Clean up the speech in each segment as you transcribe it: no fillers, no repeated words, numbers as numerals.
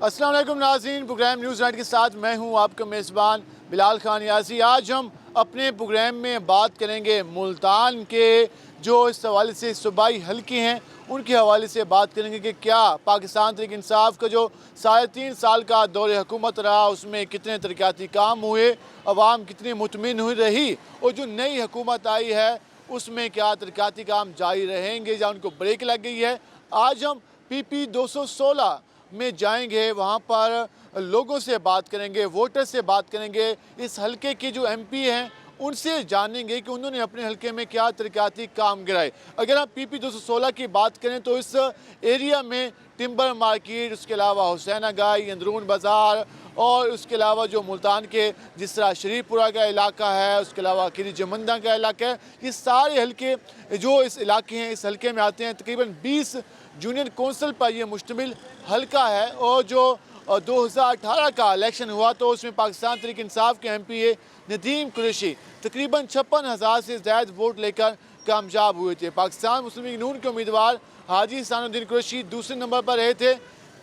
अस्सलाम वालेकुम नाज़रीन, प्रोग्राम न्यूज़ नाइट के साथ मैं हूं आपका मेज़बान बिलाल खान यासी। आज हम अपने प्रोग्राम में बात करेंगे मुल्तान के जो इस हवाले से सूबाई हल्के हैं उनके हवाले से बात करेंगे कि क्या पाकिस्तान तहरीक इंसाफ का जो 3.5 साल का दौर हुकूमत रहा उसमें कितने तरक्याती काम हुए, अवाम कितनी मुतमिन हुई रही, और जो नई हुकूमत आई है उसमें क्या तरक्याती काम जारी रहेंगे या उनको ब्रेक लग गई है। आज हम PP 216 में जाएंगे, वहाँ पर लोगों से बात करेंगे, वोटर से बात करेंगे, इस हलके के जो MP हैं उनसे जानेंगे कि उन्होंने अपने हलके में क्या तरक्याती काम गिराए। अगर हम PP 216 की बात करें तो इस एरिया में टिम्बर मार्केट, उसके अलावा हुसैना गाई, अंदरून बाज़ार और उसके अलावा जो मुल्तान के जिस तरह शरीफपुरा का इलाका है, उसके अलावा खिरी जमंदा का इलाका है, ये सारे हलके जो इस इलाके हैं इस हलके में आते हैं। तकरीबन 20 जूनियर कौंसिल पर यह मुश्तमिल हलका है और जो 2018 का इलेक्शन हुआ तो उसमें पाकिस्तान तहरीक इंसाफ के MPA नदीम कुरैशी तकरीबन 56,000 से ज़्यादा वोट लेकर कामयाब हुए थे। पाकिस्तान मुस्लिम लीग नून के उम्मीदवार हाजी सानुद्दीन कुरैशी दूसरे नंबर पर रहे थे।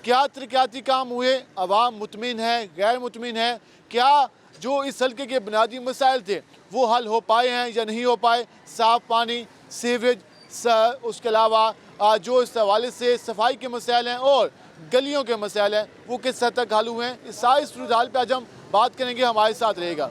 क्या तरक्याती काम हुए, अवाम मुतमिन है, गैर मुतमिन है, क्या जो इस हल्के के बुनियादी मसाइल थे वो हल हो पाए हैं या नहीं हो पाए, साफ़ पानी, सीवरेज, उसके अलावा जो इस हवाले से सफाई के मसाइल हैं और गलियों के मसाइल हैं वो किस हद तक हल हुए हैं, इस सारी सूरत हाल पर आज हम बात करेंगे। हमारे साथ रहेगा।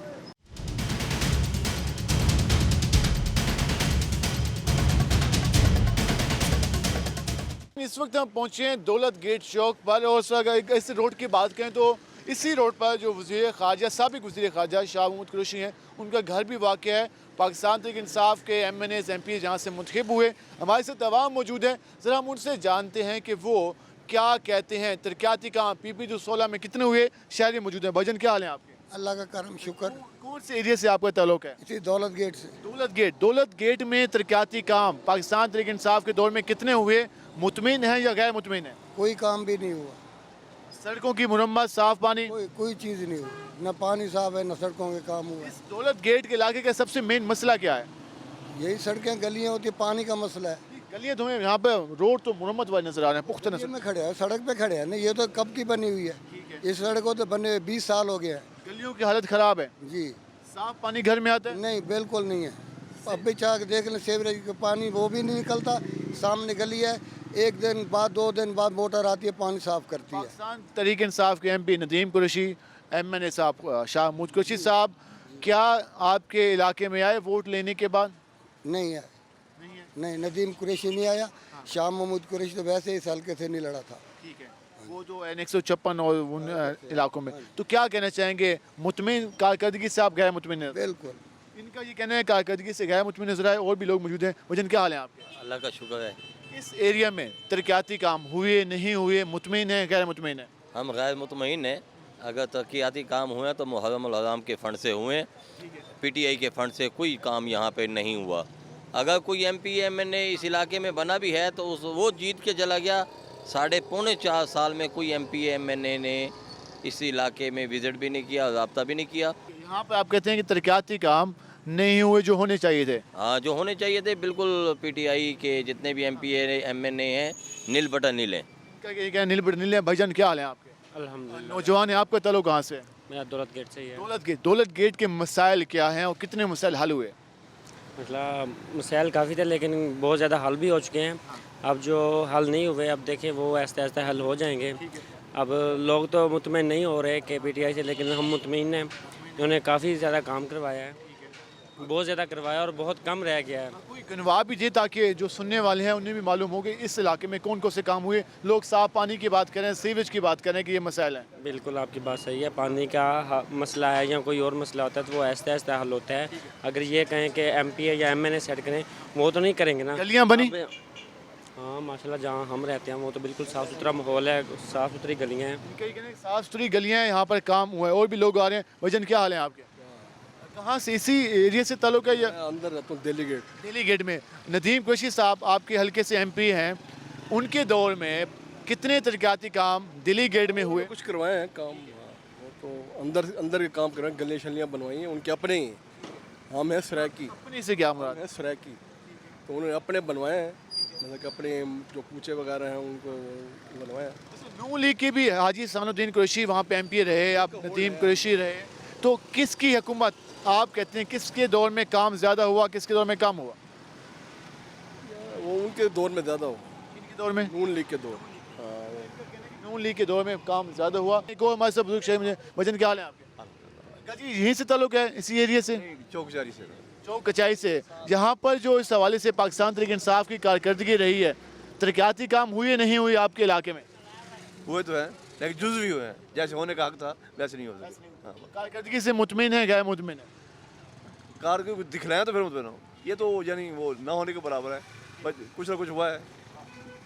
इस वक्त हम पहुँचे हैं दौलत गेट चौक पर और अगर इस रोड की बात करें तो इसी रोड पर जो वज़ीर ख़ारजा साबिक़ वज़ीर ख़ारजा शाह महमूद कुरैशी हैं उनका घर भी वाक़ है। पाकिस्तान तहरीक इंसाफ के MNAs MP जहाँ से मुंतखब हुए, हमारे साथ अवाम मौजूद है। ज़रा हम उनसे जानते हैं कि वो क्या कहते हैं, तरक्याती काम PP 216 में कितने हुए। शहरी मौजूद हैं। भाईजान क्या हाल है आपके? अल्लाह का करम शुक्र। कौन से एरिया से आपका ताल्लुक है? इसी दौलत गेट से। दौलत गेट में तरक्याती काम पाकिस्तान तहरीक इंसाफ के दौर में कितने हुए? मुतमिन हैं या गैर मुतमिन हैं? कोई काम भी नहीं हुआ, सड़कों की मुरम्मत, साफ पानी, कोई चीज़ नहीं हुई, न पानी साफ है न सड़कों के काम हुआ। इस दौलत गेट के इलाके का सबसे मेन मसला क्या है? यही सड़कें गलियां होती, पानी का मसला है। गलियां तो यहाँ पे रोड तो मुरम्मत वाले नजर आ रहे हैं, पुख्ता ये नजर। में खड़े हैं, सड़क पे खड़े हैं, नहीं ये तो कब की बनी हुई है। इस सड़क को तो बने 20 साल हो गया है गलियों की हालत खराब है, जी। साफ पानी घर में आता है? नहीं बिल्कुल नहीं है। अब भी चाह के देख लें, सीवरेज का पानी वो भी नहीं निकलता। सामने गली है, एक दिन बाद 2 दिन बाद मोटर आती है, पानी साफ करती है। पाकिस्तान तहरीक इंसाफ के MP नदीम कुरैशी, MNA साहब शाह महमूद कुरैशी साहब क्या आपके इलाके में आए वोट लेने के बाद? नहीं है, नहीं नदीम कुरैशी नहीं आया। शाह महमूद कुरैशी तो वैसे ही इस हल्के से नहीं लड़ा था। ठीक है, वो जो N156 और उन इलाकों में, तो क्या कहना चाहेंगे, मुतमिन कारकर्दगी से आप गैर मुतमिन हैं? बिल्कुल। इनका ये कहना है कारकर्दगी से गैर मुतमिन नजर आए। और भी लोग मौजूद हैं। वजन क्या हाल है आपके? अल्लाह का शुक्र है। इस एरिया में तरक्याती काम हुए नहीं हुए, मुतमिन है गैर मुतमिन है? हम गैर मुतमईन हैं। अगर तरक्याती काम हुए तो मुहर्रम उल हराम के फ़ंड से हुए, PTI के फ़ंड से कोई काम यहाँ पे नहीं हुआ। अगर कोई MP MNA इस इलाके में बना भी है तो वो जीत के चला गया। 3.25 साल में कोई MP MNA ने इस इलाके में विज़िट भी नहीं किया, रब्ता भी नहीं किया। यहाँ पर आप कहते हैं कि तरक्याती काम नहीं हुए जो होने चाहिए थे? हाँ, जो होने चाहिए थे बिल्कुल। PTI के जितने भी MP MNA हैं नील बटन नील हैं। क्या नील नीले? भाईजान क्या हाल है आपके? अल्हम्दुलिल्लाह। नौजवान है, आपका ताल्लुक कहाँ से है? मेरा दौलत गेट से ही है। दौलत गेट के मसाइल क्या हैं और कितने मसाइल हल हुए? मतलब मसाइल काफ़ी थे लेकिन बहुत ज़्यादा हल भी हो चुके हैं। अब जो हल नहीं हुए अब देखें वो आहिस्ता आहिस्ता हल हो जाएंगे। अब लोग तो मुतमिन नहीं हो रहे कि PTI से, लेकिन हम मुतमिन हैं। इन्होंने काफ़ी ज़्यादा काम करवाया है, बहुत ज़्यादा करवाया और बहुत कम रह गया है। कोई गनवा भी दे ताकि जो सुनने वाले हैं उन्हें भी मालूम हो कि इस इलाके में कौन कौन से काम हुए। लोग साफ पानी की बात करें, सीवेज की बात करें कि ये मसाइल हैं। बिल्कुल आपकी बात सही है। पानी का मसला है या कोई और मसला होता है तो वो आहिस्ता आहिस्ता हल होता है। अगर ये कहें कि MP या MNA सेट करें, वो तो नहीं करेंगे ना। गलियाँ बनी? हाँ माशाल्लाह, जहाँ हम रहते हैं वो तो बिल्कुल साफ़ सुथरा माहौल है, साफ़ सुथरी गलियाँ हैं। साफ सुथरी गलियाँ हैं, यहाँ पर काम हुआ है और भी लोग आ रहे हैं। वजन क्या हाल है आपके? कहाँ से, इसी एरिया से ताल्लुक है या? अंदर रहता हूँ दिल्ली गेट। दिल्ली गेट में। नदीम कुरैशी साहब आपके हल्के से MP हैं, उनके दौर में कितने तरक्याती काम दिल्ली गेट में हुए? कुछ करवाए हैं काम, वो तो अंदर के काम करवाए, गलियाँ शलियाँ बनवाई हैं उनके अपने ही। हम हैं सराकी। अपनी से क्या मुराद? है सराकी, तो उन्होंने अपने बनवाए हैं, मतलब कि अपने जो कूचे वगैरह हैं उनको बनवाया। नून लीग के भी हाजी सानुद्दीन कुरैशी वहाँ पे एमपी रहे, आप नदीम कुरैशी रहे, तो किसकी हुकूमत आप कहते हैं किसके दौर में काम ज़्यादा हुआ, किसके दौर में कम हुआ? वो उनके दौर में ज़्यादा हो, इनके दौर में, नून लीग के दौर। हाँ, नून लीग के दौर में काम ज़्यादा हुआ। एक और हमारे साथ बुजुर्ग शेख मुझे भजन क्या हाल है आपके? जी यहीं से ताल्लुक है, इसी एरिया से, चौक जारी से चौक कचाई से, जहाँ पर जो इस हवाले से पाकिस्तान तहरीक इंसाफ की कारकर्दगी रही है, तरक्याती काम हुए नहीं हुए आपके इलाके में? हुए तो हैं लेकिन जुज़ भी हुए हैं, जैसे होने का हक था वैसे नहीं हो सके। हाँ, कारकर्दगी से मुतमिन है, गैर मुतमिन है? कार को दिखलाएं तो फिर मुतमिन हो, ये तो यानी वो ना होने के बराबर है। बस कुछ ना कुछ हुआ है,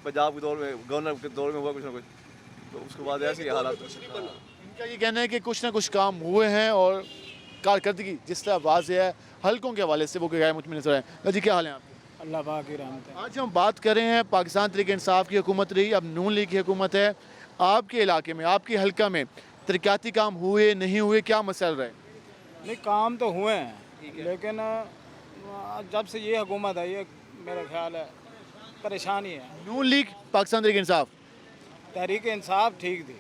पंजाब के दौर में, गवर्नर के दौर में हुआ कुछ ना कुछ, तो उसके बाद ऐसे ही हालात। इनका ये कहना है कि कुछ ना कुछ काम हुए हैं और कारकर्दगी जिस तरह वाज़ेह है हल्कों के हवाले से वो गैर मुतमिन नजर आए। जी क्या हाल है आपके? अल्लाह पाक की रहमत है। आज हम बात कर रहे हैं पाकिस्तान तहरीक इंसाफ की हुकूमत रही, अब नून लीग की हुकूमत है। आपके इलाके में, आपके हल्का में तरक्याती काम हुए नहीं हुए, क्या मसला रहे? नहीं काम तो हुए हैं, लेकिन जब से ये हुकूमत आई है मेरा ख्याल है परेशानी है। नून लीग पाकिस्तान तहरीक इंसाफ, तहरीक इंसाफ ठीक थी,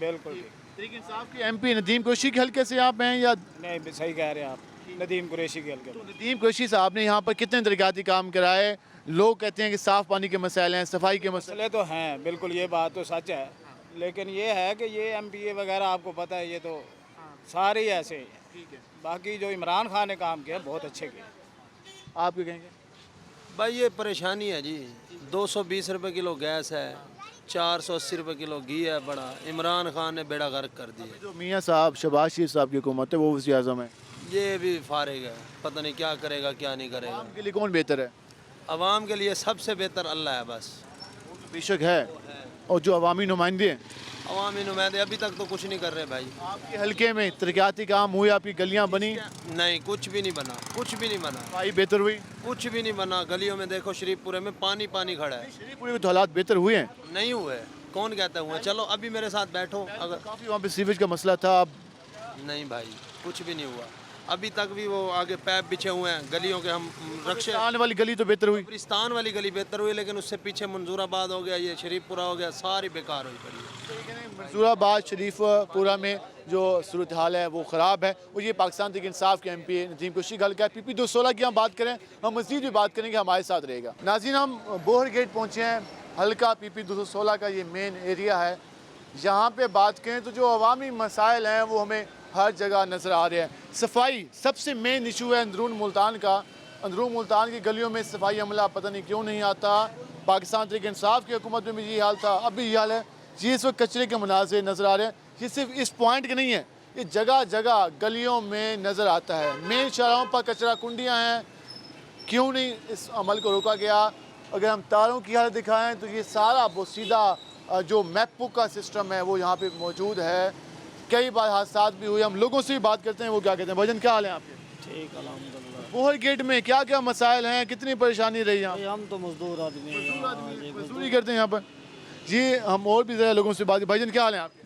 बिल्कुल ठीक। तहरीक इंसाफ के एमपी नदीम कुरैशी के हल्के से आप हैं या? नहीं सही कह रहे हैं आप, नदीम कुरैशी के हल्के में। नदीम कुरैशी साहब ने यहाँ पर कितने तरक्याती काम कराए? लोग कहते हैं कि साफ़ पानी के मसाइल हैं, सफाई के मसले। मसले तो हैं, बिल्कुल ये बात तो सच है, लेकिन ये है कि ये MPA वगैरह आपको पता है, ये तो सारे ही ऐसे ही हैं। बाकी जो इमरान खान ने काम किया बहुत अच्छे किए। आप क्या कहेंगे? भाई ये परेशानी है जी, 220 रुपए किलो गैस है, 480 रुपए किलो घी है। बड़ा इमरान खान ने बेड़ा गर्क कर दिया। जो मियाँ साहब शहबाज शरीफ साहब की हुकूमत है वो वज़ीर आज़म है, ये भी फारिग है, पता नहीं क्या करेगा क्या नहीं करेगा। आवाम के लिए कौन बेहतर है? अवाम के लिए सबसे बेहतर अल्लाह है बस। बेशक है, और जो अवामी नुमाइंदे हैं अवामी नुमाइंदे अभी तक तो कुछ नहीं कर रहे भाई। आपके हल्के में तरक्याती काम हुए, आपकी गलियाँ बनी, नहीं कुछ भी नहीं बना, कुछ भी नहीं बना, सफाई बेहतर हुई? कुछ भी नहीं बना। गलियों में देखो शरीफपुरे में पानी पानी खड़ा है। शरीफपुरे में तो हालात बेहतर हुए हैं, नहीं हुए, कौन कहता हुआ? चलो अभी मेरे साथ बैठो। अगर काफ़ी वहाँ पे सीवेज का मसला था, अब नहीं भाई कुछ भी नहीं हुआ अभी तक भी। वो आगे पैप बिछे हुए हैं गलियों के, हम रक्षे। आने वाली गली तो बेहतर हुई, कब्रिस्तान वाली गली बेहतर हुई, लेकिन उससे पीछे मंजूराबाद हो गया, ये शरीफपुरा हो गया, सारी बेकार हुई पड़ी है। मंसूराबाद शरीफपुरा में जो सूरत हाल है वो ख़राब है। और ये पाकिस्तान तहरीक इंसाफ के MP नदीम कुरैशी का हल्का है। PP 216 की हम बात करें, हम मज़ीद भी बात करेंगे, हमारे साथ रहेगा। नाज़रीन हम बोहर गेट पहुँचे हैं, हल्का PP 216 का ये मेन एरिया है। यहाँ पे बात करें तो जो अवामी मसाइल हैं वो हमें हर जगह नज़र आ रहे हैं। सफाई सबसे मेन इशू है अंदरून मुल्तान का। अंदरून मुल्तान की गलियों में सफाई अमला पता नहीं क्यों नहीं आता। पाकिस्तान तहरीक इंसाफ की हुकूमत में भी यही हाल था, अब भी यही हाल है। ये इस वक्त कचरे के मुनाज़िर नज़र आ रहे हैं। ये सिर्फ इस पॉइंट के नहीं है, ये जगह जगह गलियों में नज़र आता है। मेन शाहराहों पर कचरा कुंडियाँ हैं, क्यों नहीं इस अमल को रोका गया? अगर हम तारों की हालत दिखाएँ तो ये सारा वो सीधा जो मैकबुक का सिस्टम है वो यहाँ पे मौजूद है। कई बार हादसा भी हुए, हम लोगों से भी बात करते हैं, वो क्या कहते हैं। भजन क्या हाल है आपके? ठीक अल्हम्दुलिल्लाह। बोहर गेट में क्या क्या मसाइल हैं, कितनी परेशानी रही यहाँ? हम तो मजदूर आदमी हैं, मजदूरी करते हैं यहाँ पर जी। हम और भी ज़रा लोगों से बात। भजन क्या हाल है आपके?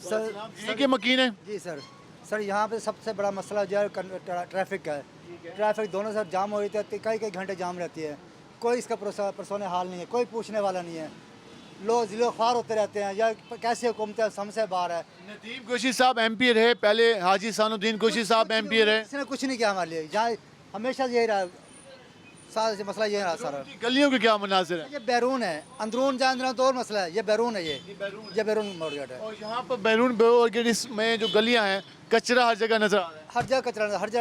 सर के मकीन है जी सर यहाँ पे सबसे बड़ा मसला जो है ट्रैफिक का है। ट्रैफिक दोनों साइड जाम हो रही है, कई कई घंटे जाम रहती है, कोई इसका परसोने हाल नहीं है, कोई पूछने वाला नहीं है। लोग जिलो ख्वार होते रहते हैं, या कैसे हुकूमत है समझ बाहर है। नदीम कुरैशी साहब MP रहे, पहले हाजी सानुद्दीन कुरैशी साहब MP रहे, इसने कुछ नहीं किया हमारे लिए, जहाँ हमेशा यही रहा, सारा मसला ये रहा सारा। गलियों के क्या मनाजिर है? ये बैरून है, अंदरून जहाँ अंदर तो और मसला है। ये बैरून है, ये बैरून मार्केट है। और यहाँ पर बैरून मार्केट में जो गलियाँ हैं कचरा हर जगह नजर आ रहा है। हर जगह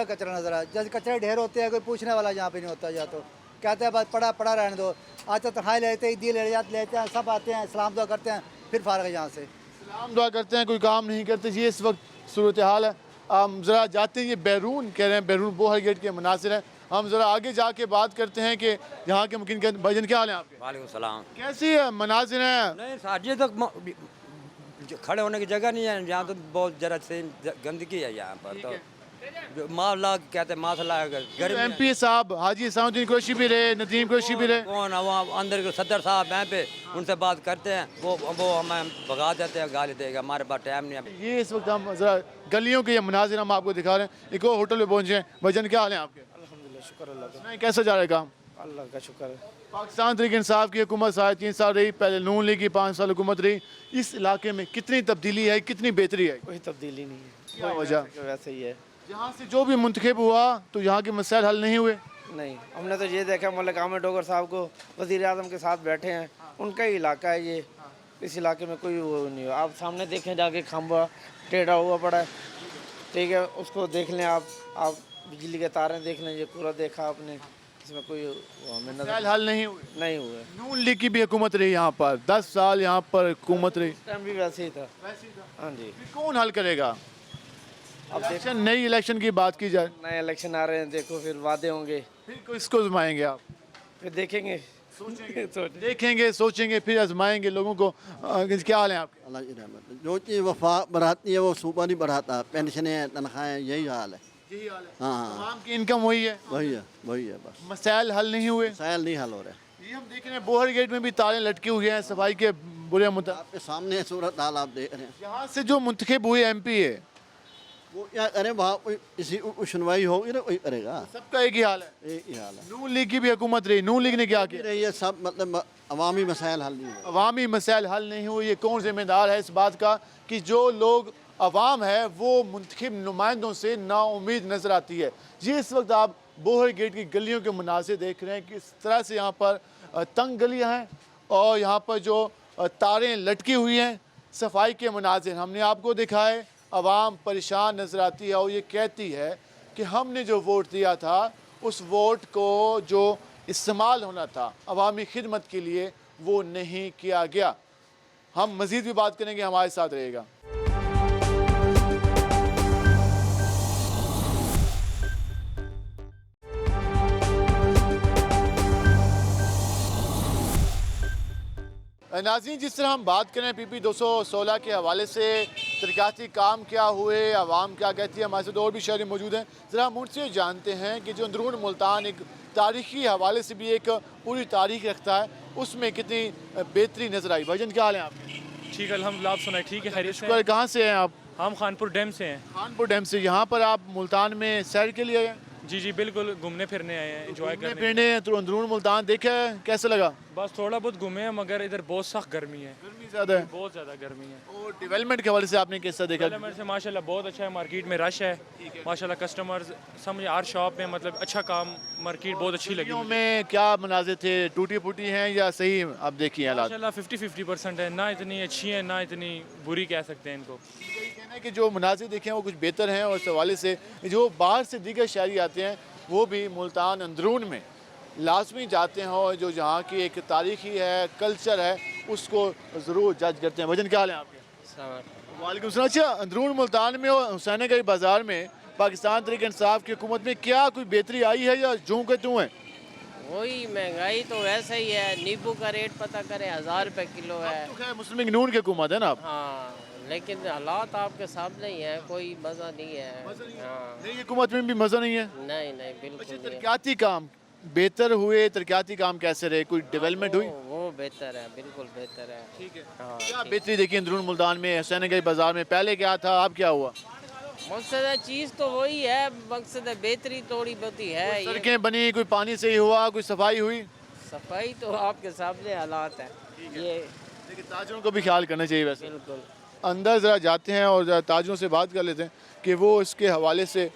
कचरा नजर आया। जैसे कचरे ढेर होते हैं, कोई पूछने वाला यहाँ पे नहीं होता। या तो कहते हैं बस पड़ा रहने दो, आज तो तनख्वाही लेते हैं, ईदी लेते हैं, सब आते हैं, सलाम दुआ करते हैं, फिर फारग यहाँ से। सलाम दुआ करते हैं, कोई काम नहीं करते। ये इस वक्त सूरत हाल है। हम ज़रा जाते हैं, ये बैरून कह रहे हैं, बैरून बोहर गेट के मनासिर हैं। हम ज़रा आगे जाके बात करते हैं कि यहाँ के मुमकिन। भजन क्या हाल है आपके? वालेकुम सलाम। कैसी है मनासिर हैं? नहीं साजिए तो खड़े होने की जगह नहीं है यहाँ, तो बहुत जरा से गंदगी है यहाँ पर। तो जो मामला कहते हैं मासला है गर्मी। MP साहब हाजी सानुद्दीन कुरैशी भी रहे, नदीम कुरैशी भी रहे। कौन वहाँ अंदर के सदर साहब यहाँ पे, उनसे बात करते हैं, वो हमें भगा देते हैं, गाली देगा, हमारे पास टाइम नहीं है। ये इस वक्त हम ज़रा गलियों के ये मनाजिर हम आपको दिखा रहे हैं। एक और होटल में पहुँचे हैं। भजन क्या हाल है आपके? शुक्र अल्लाह का। कैसा जा रहा है काम? अल्लाह का शुक्र है। पाकिस्तान तहरीक इंसाफ की हुकूमत 3.5 साल रही, पहले नून लीग की 5 साल हुकूमत रही, इस इलाके में कितनी तब्दीली है, कितनी बेहतरी है? कोई तब्दीली नहीं है, क्या वजह? वैसे ही है। यहाँ से जो भी मुंतखब हुआ तो यहाँ के मसाइल हल नहीं हुए। नहीं, हमने तो ये देखा मौलाना आमिर डोगर साहब को वज़ीर आज़म के साथ बैठे हैं, उनका ही इलाका है ये, इस इलाके में कोई वो नहीं हुआ। आप सामने देखें जाके खंभा टेढ़ा हुआ पड़ा है, ठीक है, उसको देख लें आप बिजली के तारें देख लें, ये पूरा देखा आपने, इसमें कोई हमें मसाइल हल नहीं हुए। नहीं हुए। नून लीग की भी हुकूमत रही यहाँ पर, 10 साल यहाँ पर हुकूमत रही। टाइम भी वैसे ही था। हाँ जी। फिर कौन हल करेगा? अब इलेक्शन, नई इलेक्शन की बात की जाए, नए इलेक्शन आ रहे हैं, देखो फिर वादे होंगे, फिर किसको आजमाएंगे आप? फिर देखेंगे, देखेंगे, सोचेंगे, फिर आजमाएंगे लोगों को। क्या हाल है आपके? अल्लाह की रहमत। जो चीज़ वफा बढ़ाती है वो सूबा नहीं बढ़ाता, पेंशनें तनख्वाहें यही हाल है। यही हाल है। हाँ तमाम की इनकम वही है, वही है बस, मसाइल हल नहीं हुए। मसाइल नहीं हल हो रहे। ये हम देख रहे हैं बोहर गेट में भी ताले लटके हुए हैं सफाई के बुरे मुताबिक। आपके सामने सूरत हाल आप देख रहे हैं। यहाँ से जो मुंतखब हुए MP है वो क्या करे, वहाँ कोई इसी सुनवाई होगी ना, कोई करेगा। सबका एक ही हाल है। एक ही हाल है। नून लीग की भी हुकूमत रही, नून लीग ने क्या किया? ये सब मतलब अवामी मसाइल हल नहीं हुए। अवामी मसाइल हल नहीं हुए। ये कौन जिम्मेदार है इस बात का कि जो लोग अवाम है वो मुंतखब नुमाइंदों से नाउमीद नज़र आती है। ये इस वक्त आप बोहर गेट की गलियों के मुनाज़िर देख रहे हैं कि इस तरह से यहाँ पर तंग गलियाँ हैं और यहाँ पर जो तारें लटकी हुई हैं, सफाई के मुनाज़िर हमने आपको दिखाए। आवाम परेशान नज़र आती है और ये कहती है कि हमने जो वोट दिया था उस वोट को जो इस्तेमाल होना था अवामी खिदमत के लिए वो नहीं किया गया। हम मज़ीद भी बात करेंगे, हमारे साथ रहेगा। नाज़रीन, जिस तरह हम बात करें PP 216 के हवाले से तरक्याती काम क्या हुए, आवाम क्या कहती है, हमारे साथ और भी शहरी मौजूद हैं। ज़रा हम उनसे जानते हैं कि जो अंदरून मुल्तान एक तारीख़ी हवाले से भी एक पूरी तारीख रखता है, उसमें कितनी बेहतरी नज़र आई। भाईजान क्या हाल है आपके? ठीक है, अल्हम्दुलिल्लाह। आप सुनाए ठीक है, खैरियत से? शुक्र। कहाँ से हैं आप? हम खानपुर डैम से हैं। खानपुर डैम से। यहाँ पर आप मुल्तान में सैर के लिए आए? जी जी बिल्कुल, घूमने फिरने आए हैं, एंजॉय करने। फिरने तो अंदरून मुल्तान देखा है, कैसा लगा? बस थोड़ा बहुत घूमे हैं, मगर इधर बहुत सख्त गर्मी है। गर्मी ज़्यादा है, बहुत ज़्यादा गर्मी है। और डेवलपमेंट के हवाले से आपने कैसा देखा? डेवलपमेंट से माशाल्लाह बहुत अच्छा है, मार्केट में रश है माशाल्लाह, कस्टमर्स समझ हर शॉप में मतलब अच्छा काम, मार्केट बहुत अच्छी लगी। गलियों में क्या मनाजिर थे, टूटी फूटी हैं या सही आप देखिए हालात? माशाल्लाह 50-50% है, ना इतनी अच्छी है ना इतनी बुरी कह सकते हैं इनको। कहना है कि जो मनाजिर देखे हैं वो कुछ बेहतर हैं और इस हवाले से जो बाहर से दीगर शहरी आते हैं वो भी मुल्तान अंदरून में लाजमी जाते हैं और जो जहाँ की एक तारीख़ी है, कल्चर है, उसको ज़रूर जज करते हैं। वजन क्या हाल है आपके? वालेकुम सलाम। अच्छा, अंदरून मुल्तान में और हुसैनगंज बाज़ार में पाकिस्तान तहरीक इंसाफ की हुकूमत में क्या कोई बेहतरी आई है या जूं के त्यों है? वही महंगाई तो वैसे ही है, नींबू का रेट पता करें 1000 रुपये किलो है। तो खैर मुस्लिम लीग नून की हुकूमत है ना आप? हाँ, लेकिन हालात आपके सामने ही है, कोई मज़ा नहीं है। हाँ, नई हुकूमत में भी मज़ा नहीं है। नहीं नहीं बिल्कुल नहीं। तरक्याती काम बेहतर हुए, तरक्याती काम कैसे रहे, कोई डेवलपमेंट हुई? वो बेहतर है, बिल्कुल बेहतर है। ठीक है। हाँ, क्या बेहतरी देखी अंदरून मुल्तान में, हुसैनगंज बाज़ार में? पहले क्या था, अब क्या हुआ? मकसद है चीज़ तो वही है, मकसद है बेहतरी थोड़ी बहुत ही है। ये सड़कें बनी, कोई पानी सही हुआ, कोई सफाई हुई? सफाई तो आपके सामने हालात है ये। लेकिन ताजरों को भी ख्याल करना चाहिए वैसे। बिल्कुल। अंदर ज़रा जाते हैं और ज़रा ताजरों से बात कर लेते हैं कि वो इसके हवाले से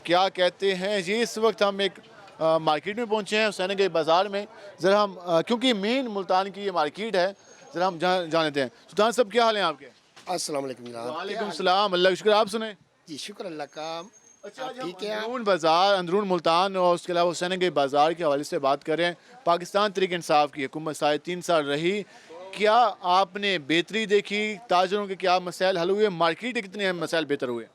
क्या कहते हैं। ये इस वक्त हम एक मार्केट में पहुंचे हैं, हुसैनगंज बाज़ार में। ज़रा हम क्योंकि मेन मुल्तान की ये मार्केट है, ज़रा हम जान लेते हैं। सुल्तान साहब क्या हाल है आपके? अस्सलाम वालेकुम जनाब। वालेकुम सलाम, अल्लाह का शुक्र। आप सुने? जी शुक्र अल्लाह का। अच्छा, ठीक है। अंदरून बाज़ार, अंदरून मुल्तान और उसके अलावा हुसैनगंज बाज़ार के हवाले से बात करें। पाकिस्तान तहरीक इंसाफ की हुकूमत 3.5 साल रही, क्या आपने बेहतरी देखी? ताजरों के क्या मसाइल हल हुए? मार्केट के कितने मसाइल बेहतर हुए?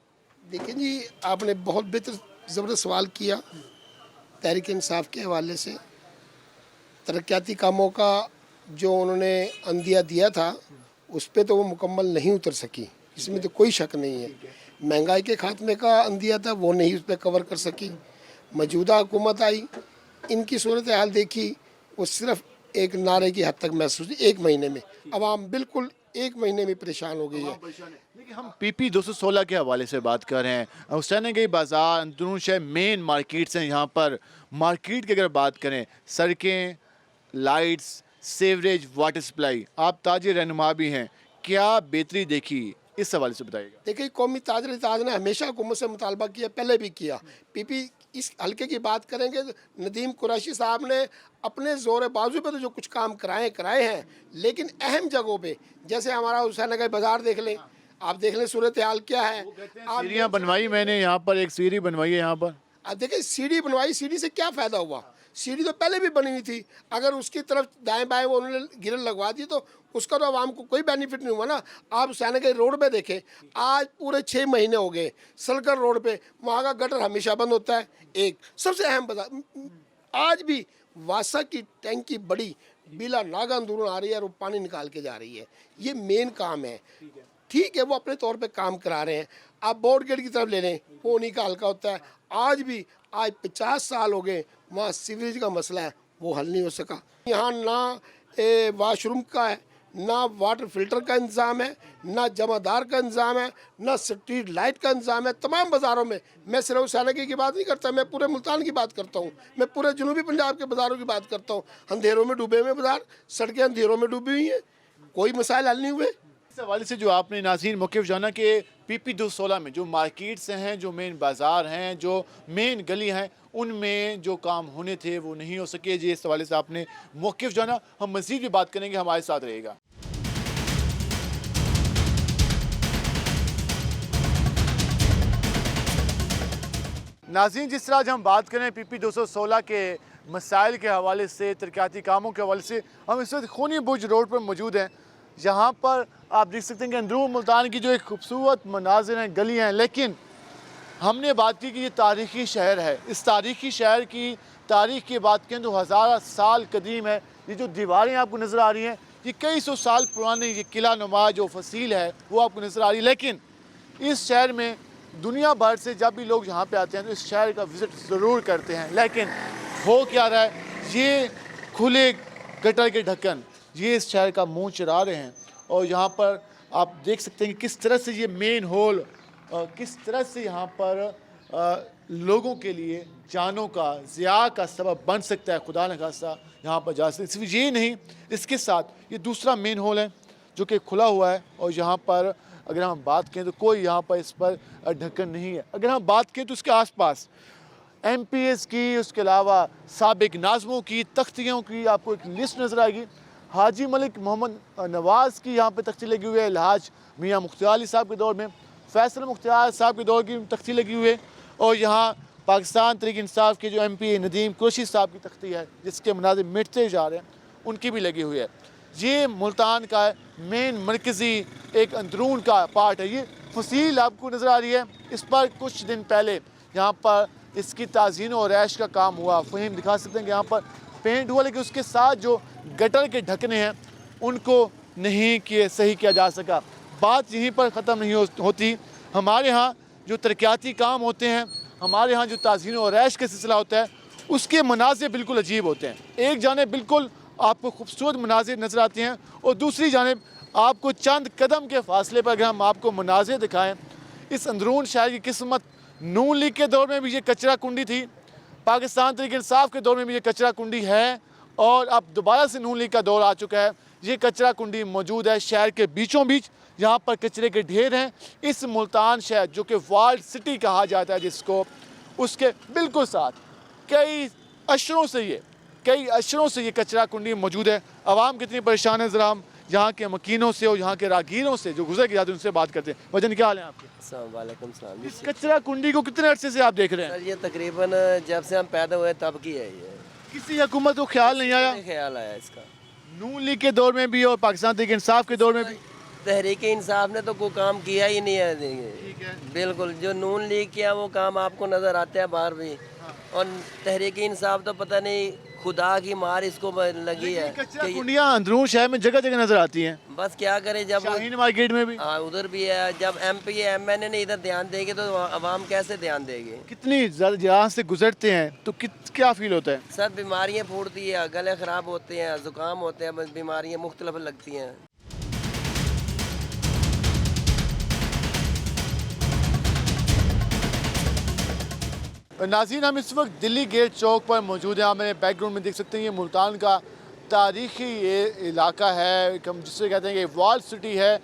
देखिए जी, आपने बहुत बेहतर ज़बरदस्त सवाल किया तहरीक इंसाफ के हवाले से। तरक्याती कामों का जो उन्होंने अंदिया दिया था उस पर तो वो मुकम्मल नहीं उतर सकी, इसमें तो कोई शक नहीं है। महंगाई के खात्मे का अंदिया था, वो नहीं उस पर कवर कर सकी। मौजूदा हुकूमत आई, इनकी सूरत हाल देखी, वो सिर्फ एक नारे की हद तक महसूस हुई। 1 महीने में अवाम बिल्कुल 1 महीने में परेशान हो गई है। देखिए हम PP 216 के हवाले से बात कर रहे हैं। हुसैन गई बाज़ार अंदरून शहर मेन मार्केट्स हैं। यहाँ पर मार्केट की अगर बात करें, सड़कें, लाइट्स, सेवरेज, वाटर सप्लाई, आप ताजिर रहनुमा भी हैं, क्या बेहतरी देखी इस हवाले से बताइएगा। देखिए कौमी ताजर इत्तेहाद ने हमेशा हुकूमत से मुतालबा किया, पहले भी किया। PP इस हल्के की बात करेंगे तो नदीम कुरैशी साहब ने अपने ज़ोर बाजू पे तो जो कुछ काम कराए हैं, लेकिन अहम जगहों पे जैसे हमारा हुसैन नगर बाज़ार देख लें, आप देख लें सूरत हाल क्या है। आप सीढ़ियाँ बनवाई मैंने, यहाँ पर एक सीढ़ी बनवाई है यहाँ पर। अब देखिए सीढ़ी बनवाई, सीढ़ी से क्या फ़ायदा हुआ? सीढ़ी तो पहले भी बनी हुई थी, अगर उसकी तरफ दाएं बाएं वो उन्होंने गिरल लगवा दी तो उसका तो आवाम को कोई बेनिफिट नहीं हुआ ना। आप हुसैन के रोड पे देखें, आज पूरे 6 महीने हो गए सलकर रोड पे, वहाँ का गटर हमेशा बंद होता है। एक सबसे अहम बात, आज भी वासा की टैंकी बड़ी बिला नागा अंदरून आ रही है और वो पानी निकाल के जा रही है। ये मेन काम है, ठीक है, वो अपने तौर पे काम करा रहे हैं। आप बोर्ड गेट की तरफ ले लें, वो उन्हीं का हल्का होता है। आज 50 साल हो गए, वहाँ सीवरेज का मसला है, वो हल नहीं हो सका। यहाँ ना वाशरूम का है, ना वाटर फिल्टर का इंतज़ाम है, ना जमादार का इंतज़ाम है, ना स्ट्रीट लाइट का इंतज़ाम है। तमाम बाज़ारों में, मैं सिर्फ हुसैन की बात नहीं करता, मैं पूरे मुल्तान की बात करता हूँ, मैं पूरे जनूबी पंजाब के बाज़ारों की बात करता हूँ। अंधेरों में डूबे हुए बाज़ार, सड़कें अंधेरों में डूबी हुई हैं, कोई मसाइल हल नहीं हुए। इस हवाले से जो आपने नाज़रीन मौक़िफ़ जाना कि PP 216 में जो मार्केट्स हैं, जो मेन बाज़ार हैं, जो मेन गली हैं, उनमें जो काम होने थे वो नहीं हो सके। जी इस हवाले से आपने मौक़िफ़ जाना, हम मज़ीद भी बात करेंगे, हमारे साथ रहेगा। नाज़रीन जिस तरह आज हम बात करें PP 216 के मसाइल के हवाले से, तरक्याती कामों के हवाले से, हम इस वक्त खूनी बुर्ज रोड पर मौजूद हैं। जहाँ पर आप देख सकते हैं कि अंदरून मुल्तान की जो एक खूबसूरत मनाजिर हैं, गलियाँ हैं, लेकिन हमने बात की कि ये तारीख़ी शहर है। इस तारीख़ी शहर की तारीख़ की बात करें तो हज़ार साल कदीम है। ये जो दीवारें आपको नज़र आ रही हैं, ये कई सौ साल पुरानी ये किला नुमा जो फसील है वो आपको नज़र आ रही है। लेकिन इस शहर में दुनिया भर से जब भी लोग यहाँ पे आते हैं तो इस शहर का विज़िट ज़रूर करते हैं, लेकिन हो क्या रहा है, ये खुले गटर के ढक्कन ये इस शहर का मुंह चुरा रहे हैं। और यहाँ पर आप देख सकते हैं कि किस तरह से ये मेन होल, किस तरह से यहाँ पर लोगों के लिए जानों का ज़िया का सबब बन सकता है। खुदा न खास्ता यहाँ पर जा सकते। सिर्फ ये नहीं, इसके साथ ये दूसरा मेन होल है जो कि खुला हुआ है, और यहाँ पर अगर हम बात करें तो कोई यहाँ पर इस पर ढक्कन नहीं है। अगर हम बात करें तो उसके आसपास MPs की, उसके अलावा साबिक नाज़मों की, तख्तियों की आपको एक लिस्ट नज़र आएगी। हाजी मलिक मोहम्मद नवाज़ की यहाँ पे तख्ती लगी हुई है, अलहाज मियाँ मुख्तार अली साहब के दौर में, फैसल मुख्तार साहब के दौर की तख्ती लगी हुई है, और यहाँ पाकिस्तान तहरीक इंसाफ के जो MP नदीम कुरैशी साहब की तख्ती है जिसके मनाज़िर मिटते जा रहे हैं, उनकी भी लगी हुई है। ये मुल्तान का मेन मरकज़ी एक अंदरून का पार्ट है। ये फसील आपको नज़र आ रही है, इस पर कुछ दिन पहले यहाँ पर इसकी ताज़ीन और रैश का काम हुआ। फ़हीम दिखा सकते हैं कि यहाँ पर पेंट हुआ, लेकिन उसके साथ जो गटर के ढकने हैं उनको नहीं सही किया जा सका। बात यहीं पर ख़त्म नहीं होती। हमारे यहाँ जो तरक्याती काम होते हैं, हमारे यहाँ जो ताज़ीन और रैश का सिलसिला होता है, उसके मनाज़िर बिल्कुल अजीब होते हैं। एक जानिब बिल्कुल आपको खूबसूरत मनाज़िर नज़र आते हैं, और दूसरी जानिब आपको चंद कदम के फासले पर अगर हम आपको मनाज़िर दिखाएँ, इस अंदरून शहर की किस्मत नून लीग के दौर में भी ये कचरा कुंडी थी, पाकिस्तान तहरीक इंसाफ के दौर में भी ये कचरा कुंडी है, और अब दोबारा से नून लीग का दौर आ चुका है। ये कचरा कुंडी मौजूद है शहर के बीचों बीच, यहाँ पर कचरे के ढेर हैं। इस मुल्तान शहर जो कि वर्ल्ड सिटी कहा जाता है जिसको, उसके बिल्कुल साथ कई अशरों से ये कचरा कुंडी मौजूद है। आवाम कितनी परेशान है, ज़रा हम यहाँ के मकीनों से और यहाँ के रागीरों से जो गुजर के जाते हैं उनसे बात करते हैं। वजन क्या हाल है आपके? वालेकुम सलाम। इस कचरा कुंडी को कितने अरसे से आप देख रहे हैं? सर ये तकरीबन जब से हम पैदा हुए तब की है ये। किसी हुकूमत को ख्याल नहीं आया? ख्याल आया इसका, नून लीग के दौर में भी और पाकिस्तान तहरीक इंसाफ के दौर में भी। तहरीक इंसाफ ने तो कोई काम किया ही नहीं है। ठीक है, बिल्कुल जो नून लीग किया वो काम आपको नज़र आता है बाहर भी। और तहरीक इंसाफ तो पता नहीं खुदा की मार इसको लगी है। कुंडियाँ अंदरून शहर में जगह जगह नजर आती हैं। बस क्या करें, जब शाहीन मार्केट में भी, हाँ उधर भी है। जब MP MNA ने इधर ध्यान देंगे तो आवाम कैसे ध्यान देगी? कितनी यहाँ से गुजरते हैं तो क्या फील होता है? सर बीमारियाँ फूटती है, गले ख़राब होते हैं, ज़ुकाम होते हैं, बस बीमारियाँ मुख्तलिफ लगती हैं। नाज़रीन, हम इस वक्त दिल्ली गेट चौक पर मौजूद हैं। आप मेरे बैकग्राउंड में देख सकते हैं ये मुल्तान का तारीख़ी ये इलाका है, जिसे कहते हैं कि वॉल सिटी है।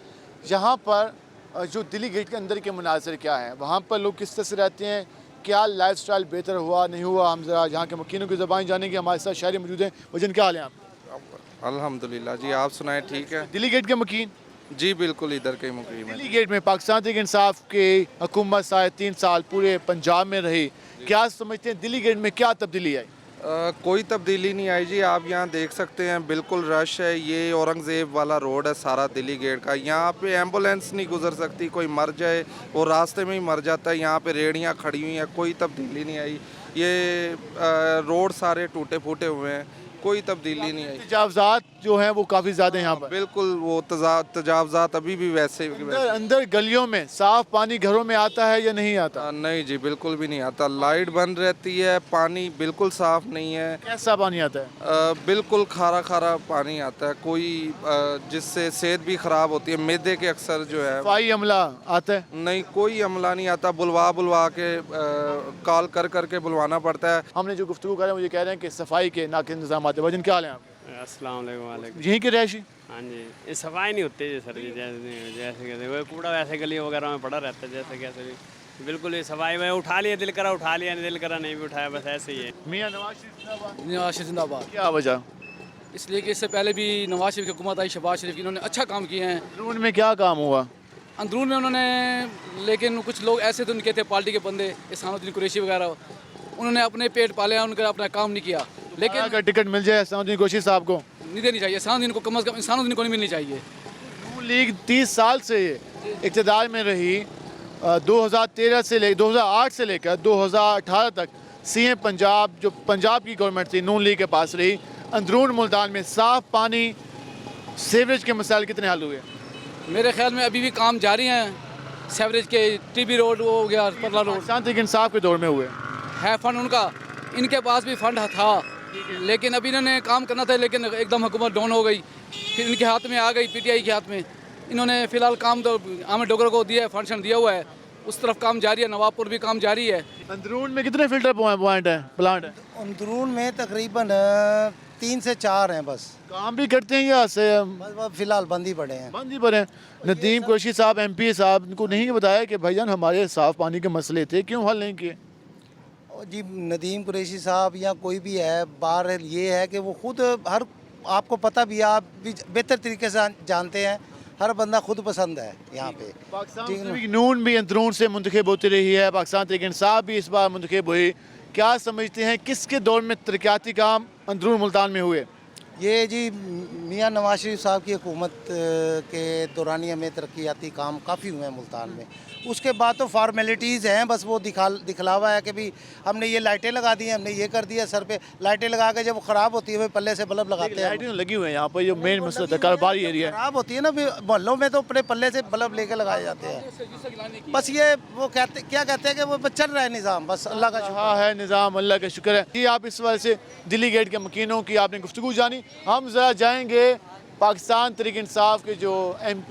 यहाँ पर जो दिल्ली गेट के अंदर के मनाज़िर क्या हैं, वहाँ पर लोग किस तरह से रहते हैं, क्या लाइफस्टाइल बेहतर हुआ नहीं हुआ, हम ज़रा यहाँ के मकीनों की ज़बान जानेंगे। हमारे साथ शायरी मौजूद हैं। वजन क्या हाल है आप? अल्हम्दुलिल्लाह जी, आप सुनाए ठीक है? दिल्ली गेट के मकीन? जी बिल्कुल, इधर के मुकीम है। दिल्ली गेट में पाकिस्तान तहरीक इंसाफ की हुकूमत 3.5 साल पूरे पंजाब में रही, क्या समझते हैं दिल्ली गेट में क्या तब्दीली आई? कोई तब्दीली नहीं आई जी। आप यहाँ देख सकते हैं बिल्कुल रश है। ये औरंगज़ेब वाला रोड है सारा दिल्ली गेट का। यहाँ पे एम्बुलेंस नहीं गुजर सकती, कोई मर जाए वो रास्ते में ही मर जाता है। यहाँ पे रेहड़ियाँ खड़ी हुई हैं, कोई तब्दीली नहीं आई। ये रोड सारे टूटे फूटे हुए हैं, कोई तब्दीली नहीं आई। तजावज़ात जो हैं वो काफ़ी ज़्यादा हैं यहाँ पर। बिल्कुल, वो तजावज़ात अभी भी वैसे अंदर गलियों में साफ़ पानी घरों में आता है या नहीं आता? नहीं जी, बिल्कुल भी नहीं आता। लाइट बंद रहती है, पानी बिल्कुल साफ़ नहीं है। कैसा पानी आता है? बिल्कुल खारा खारा पानी आता है, कोई जिससे सेहत भी ख़राब होती है। मैदे के अक्सर जो है सफाई अमला आता है? नहीं, कोई अमला नहीं आता। बुलवा के कॉल कर के बुलवाना पड़ता है। हमने जो गुफ्तगू कर रहे हैं मुझे कह रहे हैं कि सफाई के नाक़िस इंतज़ाम आते हैं। वजन क्या हाल है आप? अस्सलाम वालेकुम। यहीं के रहायशी? हाँ जी, ये सफाई नहीं होती जी सर जी, जैसे कैसे वो कूड़ा वैसे गली वगैरह में पड़ा रहता है जैसे कैसे भी। बिल्कुल ये सफाई में उठा लिया, दिल करा उठा लिया, दिल करा नहीं भी उठाया, बस ऐसे ही है। मियां नवाज शरीफ जिंदाबाद। क्या वजह? इसलिए कि इससे पहले भी नवाज शरीफ की हुकूमत आई, शहबाज शरीफ की, इन्होंने अच्छा काम किए हैं। अंदरून में क्या काम हुआ? अंदरून में उन्होंने, लेकिन कुछ लोग ऐसे तो उनके थे पार्टी के बंदे, इहसानुद्दीन कुरैशी वगैरह, उन्होंने अपने पेट पाले, उनका अपना काम नहीं किया। लेकिन अगर टिकट मिल जाए इहसानुद्दीन कुरैशी साहब को नहीं देनी चाहिए। इहसानुद्दीन को कम अज़ कम इहसानुद्दीन को नहीं मिलनी चाहिए। नून लीग 30 साल से इक़्तिदार में रही, 2013 से 2008 से लेकर 2018 तक सीएम पंजाब, जो पंजाब की गवर्नमेंट थी नून लीग के पास रही। अंदरून मुल्तान में साफ़ पानी, सीवरेज के मसाइल कितने हल हुए? मेरे ख्याल में अभी भी काम जारी हैं। सीवरेज के टीबी रोड वो हो गया, परला रोड, पाकिस्तान तहरीक इंसाफ के दौर में हुए है फंड उनका, इनके पास भी फंड था, लेकिन अभी इन्होंने काम करना था, लेकिन एकदम हुकूमत डाउन हो गई, फिर इनके हाथ में आ गई, पीटीआई के हाथ में। इन्होंने फ़िलहाल काम तो आमिर डोगर को दिया है, फंड दिया हुआ है, उस तरफ काम जारी है, नवाबपुर भी काम जारी है। अंदरून में कितने फिल्टर पॉइंट है, प्लांट है? अंदरून में तकरीबन 3 से 4 हैं बस। काम भी करते हैं या से बस फिलहाल बंद ही पड़े हैं? बंद ही पड़े हैं। नदीम कुरैशी साहब MP साहब को नहीं बताया कि भाईजान हमारे साफ़ पानी के मसले थे, क्यों हल नहीं किए? जी नदीम कुरैशी साहब या कोई भी है, बार ये है कि वो खुद हर, आपको पता भी, आप भी बेहतर तरीके से जानते हैं, हर बंदा खुद पसंद है यहाँ पे। पाकिस्तान नून भी अंदरून से मुंतखब होती रही है, पाकिस्तान तहरीक इंसाफ भी इस बार मुंतखब हुई। क्या समझते हैं किसके दौर में तरक्याती काम अंदरून मुल्तान में हुए? ये जी मियां नवाज शरीफ साहब की हुकूमत के दौरानिया में तरक्याती काम काफ़ी हुए हैं मुल्तान में। उसके बाद तो फॉर्मेलिटीज़ हैं, बस वो दिखलावा है कि भी हमने ये लाइटें लगा दी हैं, हमने ये कर दिया, सर पे लाइटें लगा के जब वो ख़राब होती है वो पल्ले से बल्ब लगाते हैं। लाइटें लगी हुई हैं यहाँ पर, जो मेन मसला था कारोबारी एरिया ख़राब होती है ना, मोहल्लों में तो अपने पल्ले से बल्ब लेके लगाए जाते हैं। बस ये वो क्या कहते हैं कि वो चल रहा है निज़ाम, बस अल्लाह का शुक्र है, निज़ाम अल्लाह का शुक्र है। ये आप इस वजह से दिल्ली गेट के मकीनों की आपने गुफ्तगू जानी। हम ज़रा जाएंगे पाकिस्तान तहरीक इंसाफ के जो MP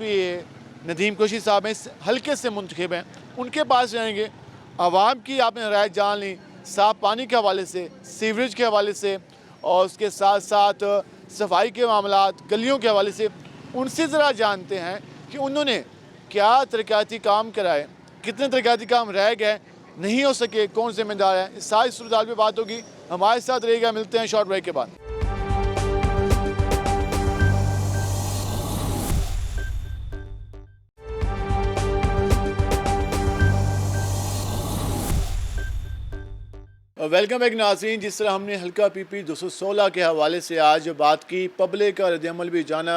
नदीम कुरैशी साहब हैं, इस हल्के से मुंतखब हैं, उनके पास जाएंगे। आवाम की आपने राय जान ली, साफ़ पानी के हवाले से, सीवरेज के हवाले से, और उसके साथ साथ सफाई के मामलात, गलियों के हवाले से। उनसे ज़रा जानते हैं कि उन्होंने क्या तरक्याती काम कराए, कितने तरक्याती काम रह गए, नहीं हो सके, कौन जिम्मेदार है। इस सारी सूरत पर बात होगी। हमारे साथ रहेगा, मिलते हैं शॉर्ट ब्रेक के बाद। वेलकम बैक नाज़रीन। जिस तरह हमने हल्का PP 216 के हवाले से आज बात की, पब्लिक का रद्द-ए-अमल भी जाना,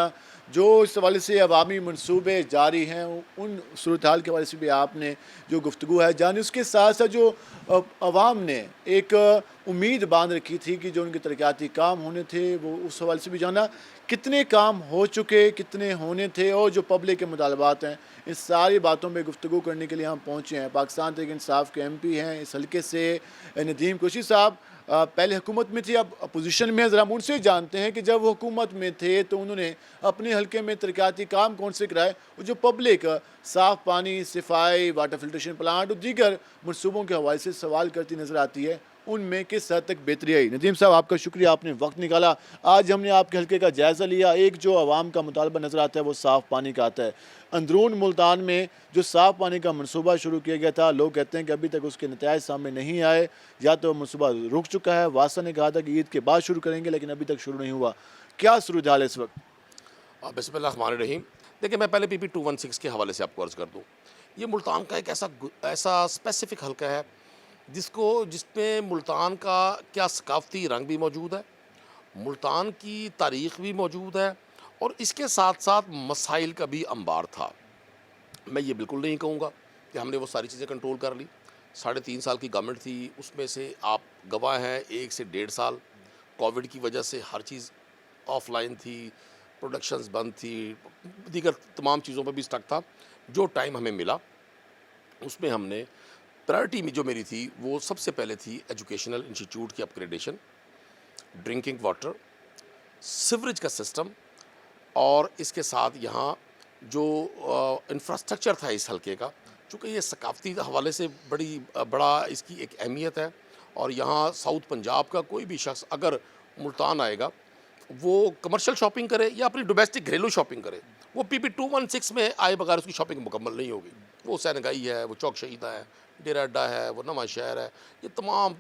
जो इस हवाले से अवामी मनसूबे जारी हैं, उन सूरत हाल के हवाले से भी आपने जो गुफ्तगू है जानी। उसके साथ साथ जो अवाम ने एक उम्मीद बांध रखी थी कि जो उनके तरक्याती काम होने थे, वो उस हवाले से भी जाना। कितने काम हो चुके, कितने होने थे और जो पब्लिक के मुतालबात हैं, इस सारी बातों पे गुफ्तगू करने के लिए हम पहुँचे हैं। पाकिस्तान तहरीक इंसाफ के MP हैं इस हल्के से नदीम कुरैशी साहब, पहले हुकूमत में थी, अब अपोजिशन में है। ज़रा हम उनसे जानते हैं कि जब वो हुकूमत में थे तो उन्होंने अपने हल्के में तरक्याती काम कौन से कराए, और जो पब्लिक साफ़ पानी, सफाई, वाटर फिल्ट्रेशन प्लांट और दीगर मनसूबों के हवाले से सवाल करती नज़र आती है, उनमें किस हद तक बेहतरी आई। नदीम साहब, आपका शुक्रिया, आपने वक्त निकाला। आज हमने आपके हल्के का जायज़ा लिया। एक जो आवाम का मुतालबा नज़र आता है वो साफ़ पानी का आता है। अंदरून मुल्तान में जो साफ़ पानी का मनसूबा शुरू किया गया था, लोग कहते हैं कि अभी तक उसके नताइज सामने नहीं आए, या तो मनसूबा रुक चुका है। वासा ने कहा था कि ईद के बाद शुरू करेंगे, लेकिन अभी तक शुरू नहीं हुआ। क्या सूरत हाल है इस वक्त? बिस्मिल्लाहिर्रहमानिर्रहीम। देखिए, मैं पहले PP 216 के हवाले से आपको अर्ज़ कर दूँ। ये मुल्तान का एक ऐसा स्पेसिफ़िक हल्का है जिसमें मुल्तान का क्या सकाफ़ती रंग भी मौजूद है, मुल्तान की तारीख़ भी मौजूद है, और इसके साथ साथ मसाइल का भी अंबार था। मैं ये बिल्कुल नहीं कहूँगा कि हमने वो सारी चीज़ें कंट्रोल कर ली। 3.5 साल की गवर्नमेंट थी, उसमें से आप गवाह हैं 1 से 1.5 साल कोविड की वजह से हर चीज़ ऑफलाइन थी, प्रोडक्शंस बंद थी, दीगर तमाम चीज़ों पर भी स्टक था। जो टाइम हमें मिला उसमें हमने प्रायोरिटी में जो मेरी थी वो सबसे पहले थी एजुकेशनल इंस्टीट्यूट की अपग्रेडेशन, ड्रिंकिंग वाटर, सीवरेज का सिस्टम, और इसके साथ यहाँ जो इंफ्रास्ट्रक्चर था इस हल्के का, चूँकि ये सकाफ़ती हवाले से बड़ा इसकी एक अहमियत है। और यहाँ साउथ पंजाब का कोई भी शख्स अगर मुल्तान आएगा, वो कमर्शियल शॉपिंग करे या अपनी डोमेस्टिक घरेलू शॉपिंग करे, वो PP 216 में आए बगैर उसकी शॉपिंग मुकम्मल नहीं होगी। वो सैनगाई है, वो चौक शहीदा है, डेरा अड्डा है, वो नवा शहर है, ये तमाम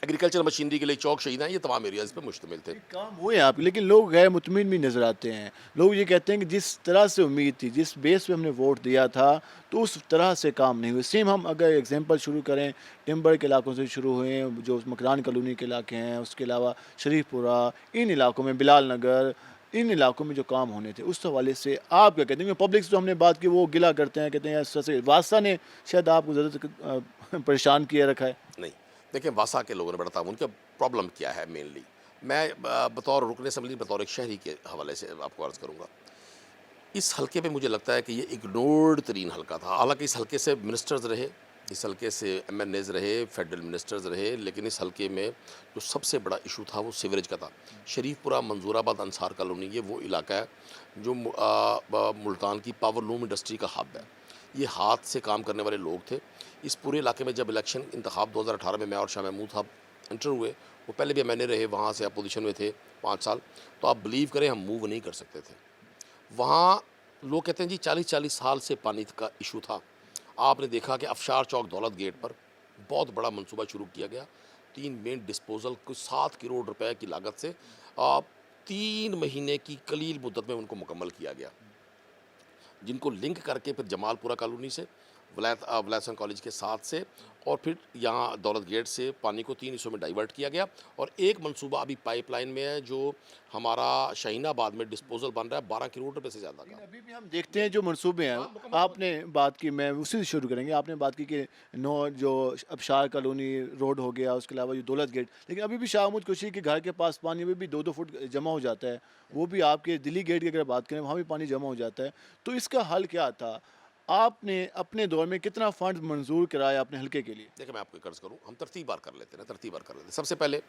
एग्रीकल्चर मशीनरी के लिए चौक शहीदा हैं, ये तमाम एरियाज़ पे मुश्तमिल थे। काम हुए आप, लेकिन लोग गैर मुतमिन भी नज़र आते हैं। लोग ये कहते हैं कि जिस तरह से उम्मीद थी, जिस बेस पे हमने वोट दिया था, तो उस तरह से काम नहीं हुए। सेम हम अगर एग्जांपल शुरू करें, टिम्बर के इलाकों से शुरू हुए, जो मकरान कॉलोनी के इलाके हैं, उसके अलावा शरीफपुरा, इन इलाकों में बिलाल नगर, इन इलाकों में जो काम होने थे, उस हवाले से आप क्या कहते हैं? पब्लिक से जो हमने बात की वो गिला करते हैं, कहते हैं ऐसा वासा ने शायद आपको ज़्यादा परेशान किया रखा है। नहीं, देखिए, वासा के लोगों ने बड़ा था, उनका प्रॉब्लम क्या है मेनली, मैं बतौर रुकन असम्बली, बतौर एक शहरी के हवाले से आपको अर्ज़ करूँगा। इस हल्के पे मुझे लगता है कि ये इग्नोर्ड तरीन हल्का था। हालांकि इस हल्के से मिनिस्टर्स रहे, इस हल्के से MNAs रहे, फेडरल मिनिस्टर्स रहे, लेकिन इस हल्के में जो सबसे बड़ा इशू था वो सीवरेज का था। शरीफपुरा, मंजूराबाद, अंसार कॉलोनी, ये वो इलाका है जो मुल्तान की पावर लूम इंडस्ट्री का हब है। ये हाथ से काम करने वाले लोग थे। इस पूरे इलाके में जब इलेक्शन इंतखाब 2018 में मैं और शाह महमूद साहब एंटर हुए, वो पहले भी MNA रहे, वहाँ से अपोजिशन में थे 5 साल, तो आप बिलीव करें हम मूव नहीं कर सकते थे। वहाँ लोग कहते हैं जी 40-40 साल से पानी का इशू था। आपने देखा कि अफशार चौक दौलत गेट पर बहुत बड़ा मंसूबा शुरू किया गया, 3 मेन डिस्पोजल कुछ 7 करोड़ रुपए की लागत से 3 महीने की कलील मुद्दत में उनको मुकम्मल किया गया, जिनको लिंक करके फिर जमालपुरा कॉलोनी से वलायत कॉलेज के साथ से और फिर यहाँ दौलत गेट से पानी को 3 हिस्सों में डाइवर्ट किया गया। और एक मंसूबा अभी पाइपलाइन में है जो हमारा शाहीनाबाद में डिस्पोजल बन रहा है 12 करोड़ रुपए से ज़्यादा का। अभी भी हम देखते हैं जो मंसूबे हैं, आपने बात की, मैं उसी से शुरू करेंगे। आपने बात की कि जो अबशार कॉलोनी रोड हो गया, उसके अलावा जो दौलत गेट, लेकिन अभी भी शाह महमूद कुरैशी के घर के पास पानी में भी 2-2 फुट जमा हो जाता है। वो भी आपके दिल्ली गेट की अगर बात करें, वहाँ भी पानी जमा हो जाता है। तो इसका हल क्या था? आपने अपने दौर में कितना फ़ंड मंजूर कराया अपने हल्के के लिए? देखिए, मैं आपको कर्ज करूँ, हम तरतीब बार कर लेते हैं, तरतीब बार कर लेते हैं। सबसे पहले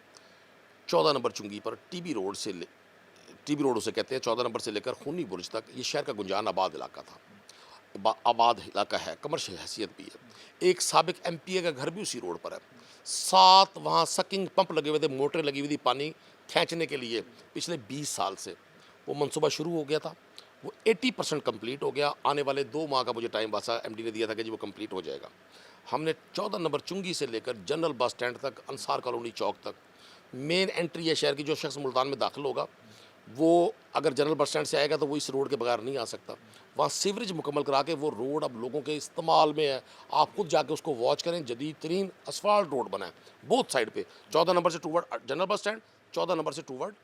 14 नंबर चुंगी पर TB रोड उसे कहते हैं, 14 नंबर से लेकर खूनी बुर्ज तक ये शहर का गुंजान आबाद इलाका था, आबाद इलाका है, कमर्शियल हैसियत भी है। एक साबिक MPA का घर भी उसी रोड पर है। 7 वहाँ सकिंग पंप लगे हुए थे, मोटरें लगी हुई थी पानी खींचने के लिए पिछले 20 साल से। वो मनसूबा शुरू हो गया था, वो 80% कंप्लीट हो गया। आने वाले 2 माह का मुझे टाइम वासा MD ने दिया था कि जी वो कंप्लीट हो जाएगा। हमने 14 नंबर चुंगी से लेकर जनरल बस स्टैंड तक, अंसार कॉलोनी चौक तक, मेन एंट्री है शहर की, जो शख्स मुल्तान में दाखिल होगा वो अगर जनरल बस स्टैंड से आएगा तो वो इस रोड के बगैर नहीं आ सकता। वहाँ सीवरेज मुकम्मल करा के वो रोड अब लोगों के इस्तेमाल में है। आप खुद जाके उसको वॉच करें, जदीद तरीन असफाल्ट रोड बना है बोथ साइड पे, 14 नंबर से toward general bus stand, 14 number से टूवर्ड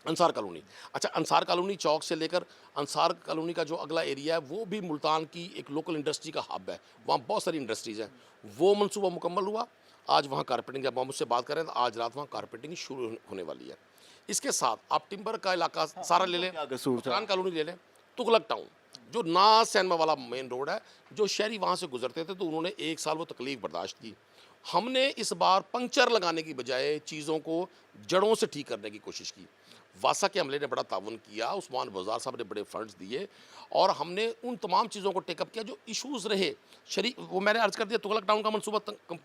अंसार कॉलोनी। अच्छा, अंसार कॉलोनी चौक से लेकर अंसार कॉलोनी का जो अगला एरिया है वो भी मुल्तान की एक लोकल इंडस्ट्री का हब है, वहाँ बहुत सारी इंडस्ट्रीज़ हैं। वो मनसूबा मुकम्मल हुआ, आज वहाँ कारपेटिंग, जब हम उससे बात करें तो आज रात वहाँ कारपेटिंग शुरू होने वाली है। इसके साथ आप टिम्बर का इलाका सारा ले लें, कसूर था? मकान कॉलोनी ले लें, तुगलक टाउन जो ना सैनमा वाला मेन रोड है, जो शहरी वहाँ से गुजरते थे तो उन्होंने 1 साल वो तकलीफ बर्दाश्त की। हमने इस बार पंक्चर लगाने की बजाय चीज़ों को जड़ों से ठीक करने की कोशिश की। वासा के अमले ने बड़ा ताउन किया, उस्मान बाजार साहब ने बड़े फंड्स दिए और हमने उन तमाम चीज़ों को टेकअप किया जो इश्यूज़ रहे। वो मैंने अर्ज़ कर दिया, तुगलक टाउन का मनसूबा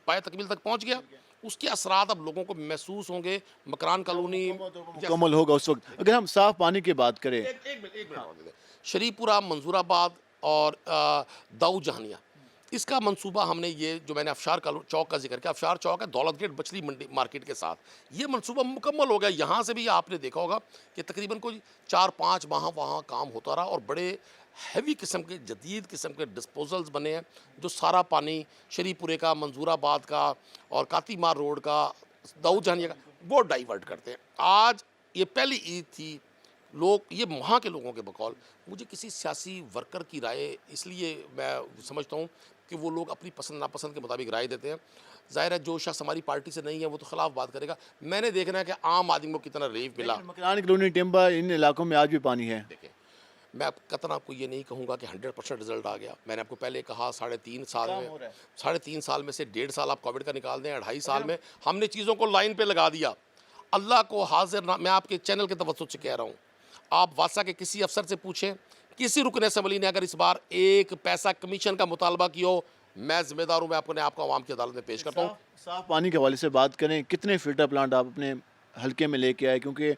पाए तकमील तक पहुँच गया, उसके असरात अब लोगों को महसूस होंगे। मकरान कॉलोनी मुकम्मल होगा उस वक्त। अगर हम साफ़ पानी की बात करें, एक मिनट और दे दें। शरीपुरा, मंजूराबाद और दाऊ जहानिया, इसका मंसूबा हमने ये जो मैंने अफशार चौक का जिक्र किया, अफशार चौक है दौलत गेट बचली मंडी मार्केट के साथ, ये मंसूबा मुकम्मल हो गया। यहाँ से भी आपने देखा होगा कि तकरीबन कोई 4-5 माह वहाँ काम होता रहा और बड़े हैवी किस्म के जदीद किस्म के डिस्पोजल्स बने हैं जो सारा पानी शरीपुरे का, मंजूराबाद का और कातीमार रोड का, दाऊ जहानिया का वो डाइवर्ट करते हैं। आज ये पहली ईद थी, लोग ये वहाँ के लोगों के बकौल, मुझे किसी सियासी वर्कर की राय, इसलिए मैं समझता हूँ कि वो लोग अपनी पसंद नापसंद के मुताबिक राय देते हैं। ज़ाहिर है जो शख्स हमारी पार्टी से नहीं है वो तो खिलाफ बात करेगा। मैंने देखना है कि आम आदमी को कितना रिलीफ मिला। मकरान कॉलोनी, टिम्बर, इन इलाकों में आज भी पानी है। देखें, मैं अब कतना आपको ये नहीं कहूँगा कि 100% रिजल्ट आ गया। मैंने आपको पहले कहा 3.5 साल में, 3.5 साल में से 1.5 साल आप कोविड का निकाल दें, 2.5 साल में हमने चीज़ों को लाइन पर लगा दिया। अल्लाह को हाजिर ना, मैं आपके चैनल के तवज्जुह से कह रहा हूँ, आप वासा के किसी अफसर से पूछें, किसी रुकन असम्बली ने अगर इस बार 1 पैसा कमीशन का मुतालबा किया हो, मैं जिम्मेदार हूँ, मैं अपने आप को आवाम की अदालत में पेश करता हूँ। साफ़ पानी के हवाले से बात करें, कितने फ़िल्टर प्लांट आप अपने हल्के में लेके आए? क्योंकि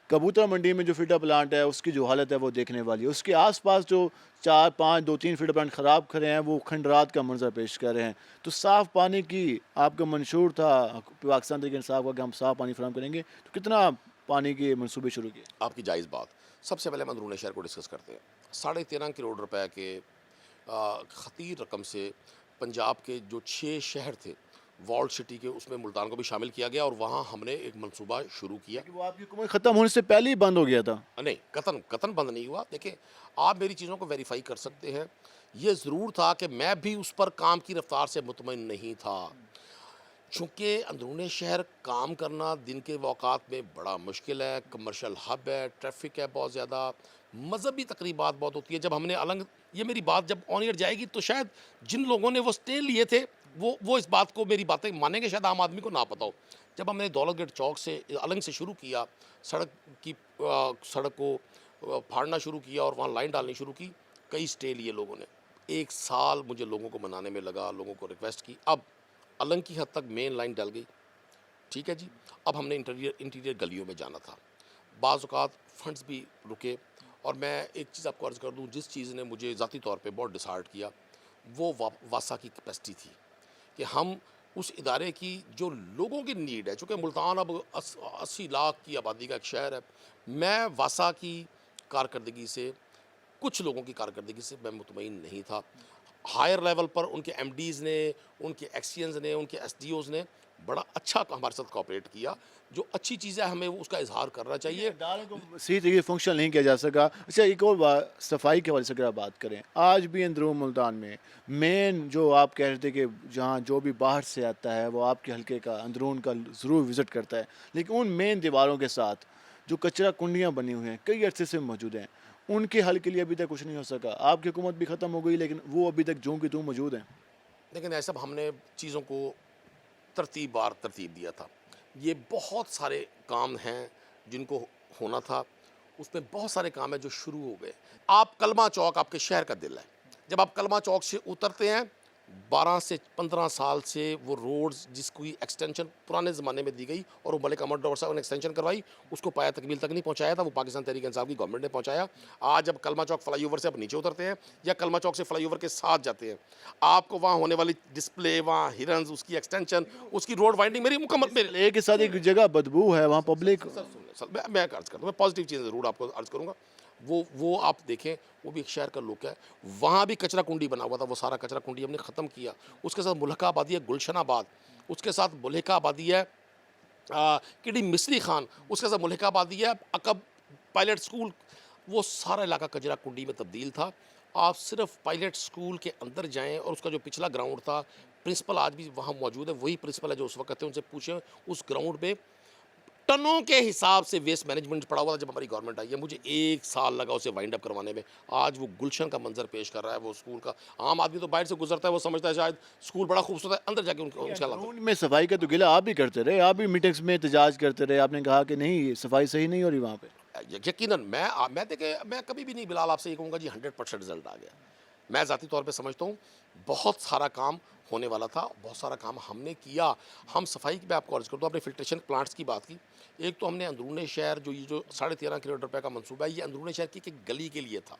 कबूतर मंडी में जो फ़िल्टर प्लांट है उसकी जो हालत है वो देखने वाली है। उसके आसपास जो 4, 5, 2-3 फ़िल्टर प्लांट ख़राब खड़े हैं वो खंडरात का मंजर पेश कर रहे हैं। तो साफ़ पानी की आपका मंशूर था पाकिस्तान तहरीक इंसाफ का कि हम साफ़ पानी फराहम करेंगे, तो कितना पानी के मनसूबे शुरू किए? आपकी जायज़ बात। सबसे पहले हम अंदरूनी शहर को डिस्कस करते हैं। 13.5 करोड़ रुपए के खतीर रकम से पंजाब के जो 6 शहर थे वॉल्ड सिटी के, उसमें मुल्तान को भी शामिल किया गया और वहाँ हमने एक मंसूबा शुरू किया। वो आपकी हुकूमत ख़त्म होने से पहले ही बंद हो गया था? नहीं, कतन बंद नहीं हुआ। देखिए, आप मेरी चीज़ों को वेरीफाई कर सकते हैं। ये ज़रूर था कि मैं भी उस पर काम की रफ्तार से मुतमईन नहीं था, चूँकि अंदरूनी शहर काम करना दिन के वक़ात में बड़ा मुश्किल है, कमर्शियल हब है, ट्रैफिक है बहुत ज़्यादा, मजहबी तकरीबात बहुत होती है। जब हमने अलग, ये मेरी बात जब ऑन एयर जाएगी तो शायद जिन लोगों ने वो स्टे लिए थे वो इस बात को, मेरी बातें मानेंगे, शायद आम आदमी को ना पता हो। जब हमने दौलत गेट चौक से अलंग से शुरू किया, सड़क को फाड़ना शुरू किया और वहाँ लाइन डालनी शुरू की, कई स्टे लिए लोगों ने। 1 साल मुझे लोगों को मनाने में लगा, लोगों को रिक्वेस्ट की, अब अलंग की हद तक मेन लाइन डल गई, ठीक है जी। अब हमने इंटीरियर गलियों में जाना था, बाज़ औक़ात फंड्स भी रुके। और मैं एक चीज़ आपको अर्ज़ कर दूं, जिस चीज़ ने मुझे ज़ाती तौर पे बहुत डिसहार्ट किया वो वासा की कैपेसिटी थी कि हम उस इदारे की जो लोगों की नीड है, चूँकि मुल्तान अब 80 लाख की आबादी का एक शहर है, मैं वासा की कारकर्दगी से, कुछ लोगों की कारकर्दगी से मैं मुतमईन नहीं था। हायर लेवल पर उनके MDs ने, उनके एक्सचेंज ने, उनके SDOs ने बड़ा अच्छा हमारे साथ कोऑपरेट किया। जो अच्छी चीज़ है हमें उसका इजहार करना चाहिए। सही तरीके फंक्शन नहीं किया जा सका। अच्छा, एक और बात, सफाई के हवाले से अगर आप बात करें, आज भी अंदरून मुल्तान में मेन जो आप कह रहे थे कि जहाँ जो भी बाहर से आता है वो आपके हल्के का अंदरून का ज़रूर विज़िट करता है, लेकिन उन मेन दीवारों के साथ जो कचरा कुंडियाँ बनी हुई हैं कई अरसे से मौजूद हैं, उनके हल के लिए अभी तक कुछ नहीं हो सका। आपकी हुकूमत भी ख़त्म हो गई लेकिन वो अभी तक जूँ की तूँ मौजूद हैं। लेकिन ऐसा हमने चीज़ों को तरतीब दिया था। ये बहुत सारे काम हैं जिनको होना था, उसमें बहुत सारे काम हैं जो शुरू हो गए। आप कलमा चौक आपके शहर का दिल है, जब आप कलमा चौक से उतरते हैं 12 से 15 साल से वो रोड्स जिसकी एक्सटेंशन पुराने ज़माने में दी गई और वो मलिक अहमद डॉर साहब ने एक्सटेंशन करवाई, उसको पाया तकमील तक नहीं पहुंचाया था, वो पाकिस्तान तहरीक इंसाफ की गवर्नमेंट ने पहुंचाया। आज जब कलमा चौक फ्लाईओवर से आप नीचे उतरते हैं या कलमा चौक से फ्लाईओवर के साथ जाते हैं, आपको वहाँ होने वाली डिस्प्ले, वहाँ हिरन्स, उसकी एक्सटेंशन, उसकी रोड वाइंडिंग, मेरी मुकम्मल एक के साथ एक जगह बदबू है वहाँ पब्लिक। मैं अर्ज़ करता हूँ, मैं पॉजिटिव चीज़ें ज़रूर आपको अर्ज़ करूँगा। वो आप देखें, वो भी एक शहर का लुक है। वहाँ भी कचरा कुंडी बना हुआ था, वो सारा कचरा कुंडी हमने ख़त्म किया। उसके साथ मुल्का आबादी है गुलशनाबाद, उसके साथ मुल्का आबादी है किडी मिस्री खान, उसके साथ मुल्का आबादी है अकब पायलट स्कूल, वो सारा इलाका कचरा कुंडी में तब्दील था। आप सिर्फ पायलट स्कूल के अंदर जाएँ और उसका जो पिछला ग्राउंड था, प्रिंसिपल आज भी वहाँ मौजूद है, वही प्रिंसिपल है जो उस वक्त थे, उनसे पूछें उस ग्राउंड पे टनों के हिसाब से वेस्ट मैनेजमेंट पड़ा हुआ था जब हमारी गवर्नमेंट आई है। मुझे 1 साल लगा उसे वाइंड अप करवाने में। आज वो गुलशन का मंजर पेश कर रहा है, वो स्कूल का। आम आदमी तो बाहर से गुजरता है, वो समझता है शायद स्कूल बड़ा खूबसूरत है, अंदर जाके उनका कानून में सफाई का तो गिला आप भी करते रहे, आप भी मीटिंग्स में एहतजाज करते रहे, आपने कहा कि नहीं सफाई सही नहीं हो रही वहाँ पे। यकीनन मैं देखिए, मैं कभी भी नहीं बिलाल आपसे ये कहूँगा जी 100% रिजल्ट आ गया। मैं ज़ाती तौर पे समझता हूँ बहुत सारा काम होने वाला था, बहुत सारा काम हमने किया। हम सफाई की मैं आपको अर्ज़ करता हूँ, आपने फिल्ट्रेशन प्लांट्स की बात की। एक तो हमने अंदरूनी शहर जो 13.5 करोड़ रुपए का मंसूबा है, ये अंदरूनी शहर की एक गली के लिए था।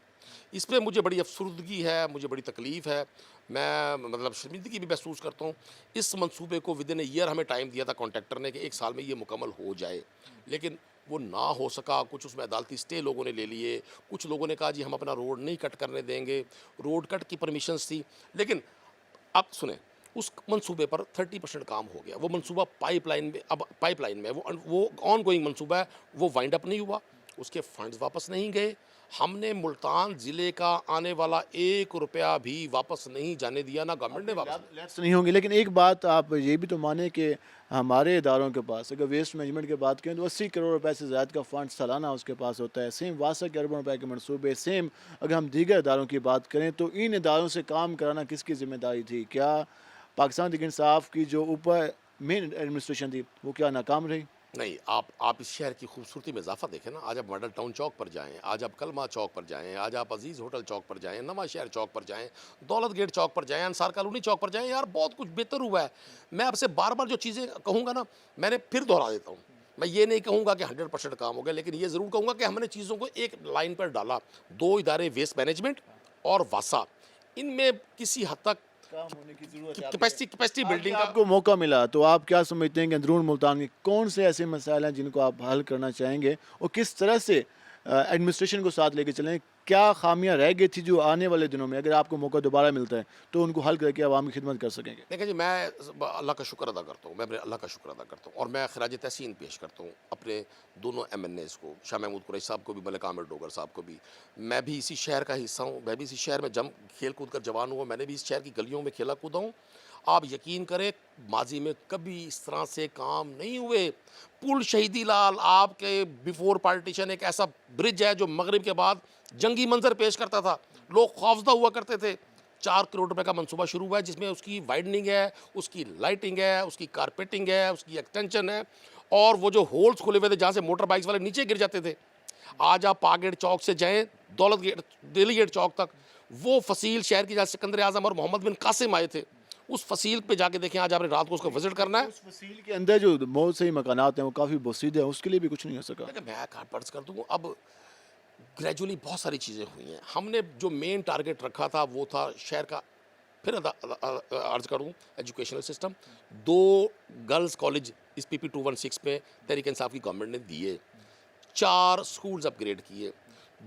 इस पर मुझे बड़ी अफसुर्दगी है, मुझे बड़ी तकलीफ़ है, मैं मतलब शर्मिंदगी भी महसूस करता हूँ। इस मंसूबे को विदिन ए ईयर हमें टाइम दिया था कॉन्ट्रैक्टर ने कि 1 साल में ये मुकम्मल हो जाए, लेकिन वो ना हो सका। कुछ उसमें अदालती स्टे लोगों ने ले लिए, कुछ लोगों ने कहा जी हम अपना रोड नहीं कट करने देंगे, रोड कट की परमिशंस थी। लेकिन अब सुने, उस मंसूबे पर 30% काम हो गया। वो मंसूबा पाइपलाइन में, अब पाइपलाइन में वो ऑन गोइंग मंसूबा है, वो वाइंड अप नहीं हुआ, उसके फंड्स वापस नहीं गए। हमने मुल्तान ज़िले का आने वाला 1 रुपया भी वापस नहीं जाने दिया, ना गवर्नमेंट ने वापस नहीं होंगे। लेकिन एक बात आप ये भी तो माने कि हमारे इदारों के पास अगर वेस्ट मैनेजमेंट की बात करें तो 80 करोड़ रुपए से ज़्यादा का फंड सालाना उसके पास होता है। सेम 62 अरब रुपए के मनसूबे। सेम अगर हम दीगर इदारों की बात करें तो इन इदारों से काम कराना किसकी ज़िम्मेदारी थी? क्या पाकिस्तान तहरीक इंसाफ की जो ऊपर मेन एडमिनिस्ट्रेशन थी वो क्या नाकाम रही? नहीं, आप इस शहर की खूबसूरती में इजाफा देखें ना। आज आप मॉडल टाउन चौक पर जाएं, आज आप कलमा चौक पर जाएं, आज आप अजीज़ होटल चौक पर जाएं, नवा शहर चौक पर जाएं, दौलत गेट चौक पर जाएं, अंसार कॉलोनी चौक पर जाएं। यार बहुत कुछ बेहतर हुआ है। मैं आपसे बार बार जो चीज़ें कहूँगा ना, मैंने फिर दोहरा देता हूँ। मैं ये नहीं कहूँगा कि 100% काम हो गया, लेकिन ये ज़रूर कहूँगा कि हमने चीज़ों को एक लाइन पर डाला। 2 इदारे वेस्ट मैनेजमेंट और वासा, इनमें किसी हद तक कैपेसिटी बिल्डिंग का आपको मौका मिला तो आप क्या समझते हैं कि अंदरून मुल्तान के कौन से ऐसे मसाइल हैं जिनको आप हल करना चाहेंगे और किस तरह से एडमिनिस्ट्रेशन को साथ लेके चलें? क्या खामियां रह गई थी जो आने वाले दिनों में अगर आपको मौका दोबारा मिलता है तो उनको हल करके आवाम की खिदमत कर सकेंगे? देखिए जी, मैं अल्लाह का शुक्र अदा करता हूँ, मैं अपने अल्लाह का शुक्र अदा करता हूँ और मैं खराज तहसीन पेश करता हूँ अपने दोनों MNAs को, शाह महमूद कुरैशी साहब को भी, मलिक आमिर डोगर साहब को भी। मैं भी इसी शहर का हिस्सा हूँ, मैं भी इसी शहर में खेल कूद कर जवान हुआ, मैंने भी इस शहर की गलियों में खेला कूदा हूँ। आप यकीन करें, माजी में कभी इस तरह से काम नहीं हुए। पुल शहीदी लाल आपके बिफोर पार्टीशन एक ऐसा ब्रिज है जो मगरिब के बाद जंगी मंजर पेश करता था, लोग खौफजदा हुआ करते थे। 4 करोड़ रुपए का मंसूबा शुरू हुआ है जिसमें उसकी वाइडनिंग है, उसकी लाइटिंग है, उसकी कारपेटिंग है, उसकी एक्सटेंशन है और वो जो होल्स खुले हुए थे जहाँ से मोटर बाइक्स वाले नीचे गिर जाते थे। आज आप पागेट चौक से जाएँ दौलत गेट, दिल्ली गेट चौक तक, वो फसील शहर की जहाँ सिकंदर आजम और मोहम्मद बिन कासिम आए थे, उस फसील पे जाके देखें। आज आपने रात को उसको विजिट करना है। उस फसील के अंदर जो बहुत सही मकानात हैं वो काफ़ी बसीद है, उसके लिए भी कुछ नहीं हो सका। मैं कार्ड कर दूँ, अब ग्रेजुअली बहुत सारी चीज़ें हुई हैं। हमने जो मेन टारगेट रखा था वो था शहर का, फिर अर्ज करूँ, एजुकेशनल सिस्टम। 2 गर्ल्स कॉलेज इस PP 216 में तहरीक इंसाफ की गवर्नमेंट ने दिए, 4 स्कूल्स अपग्रेड किए,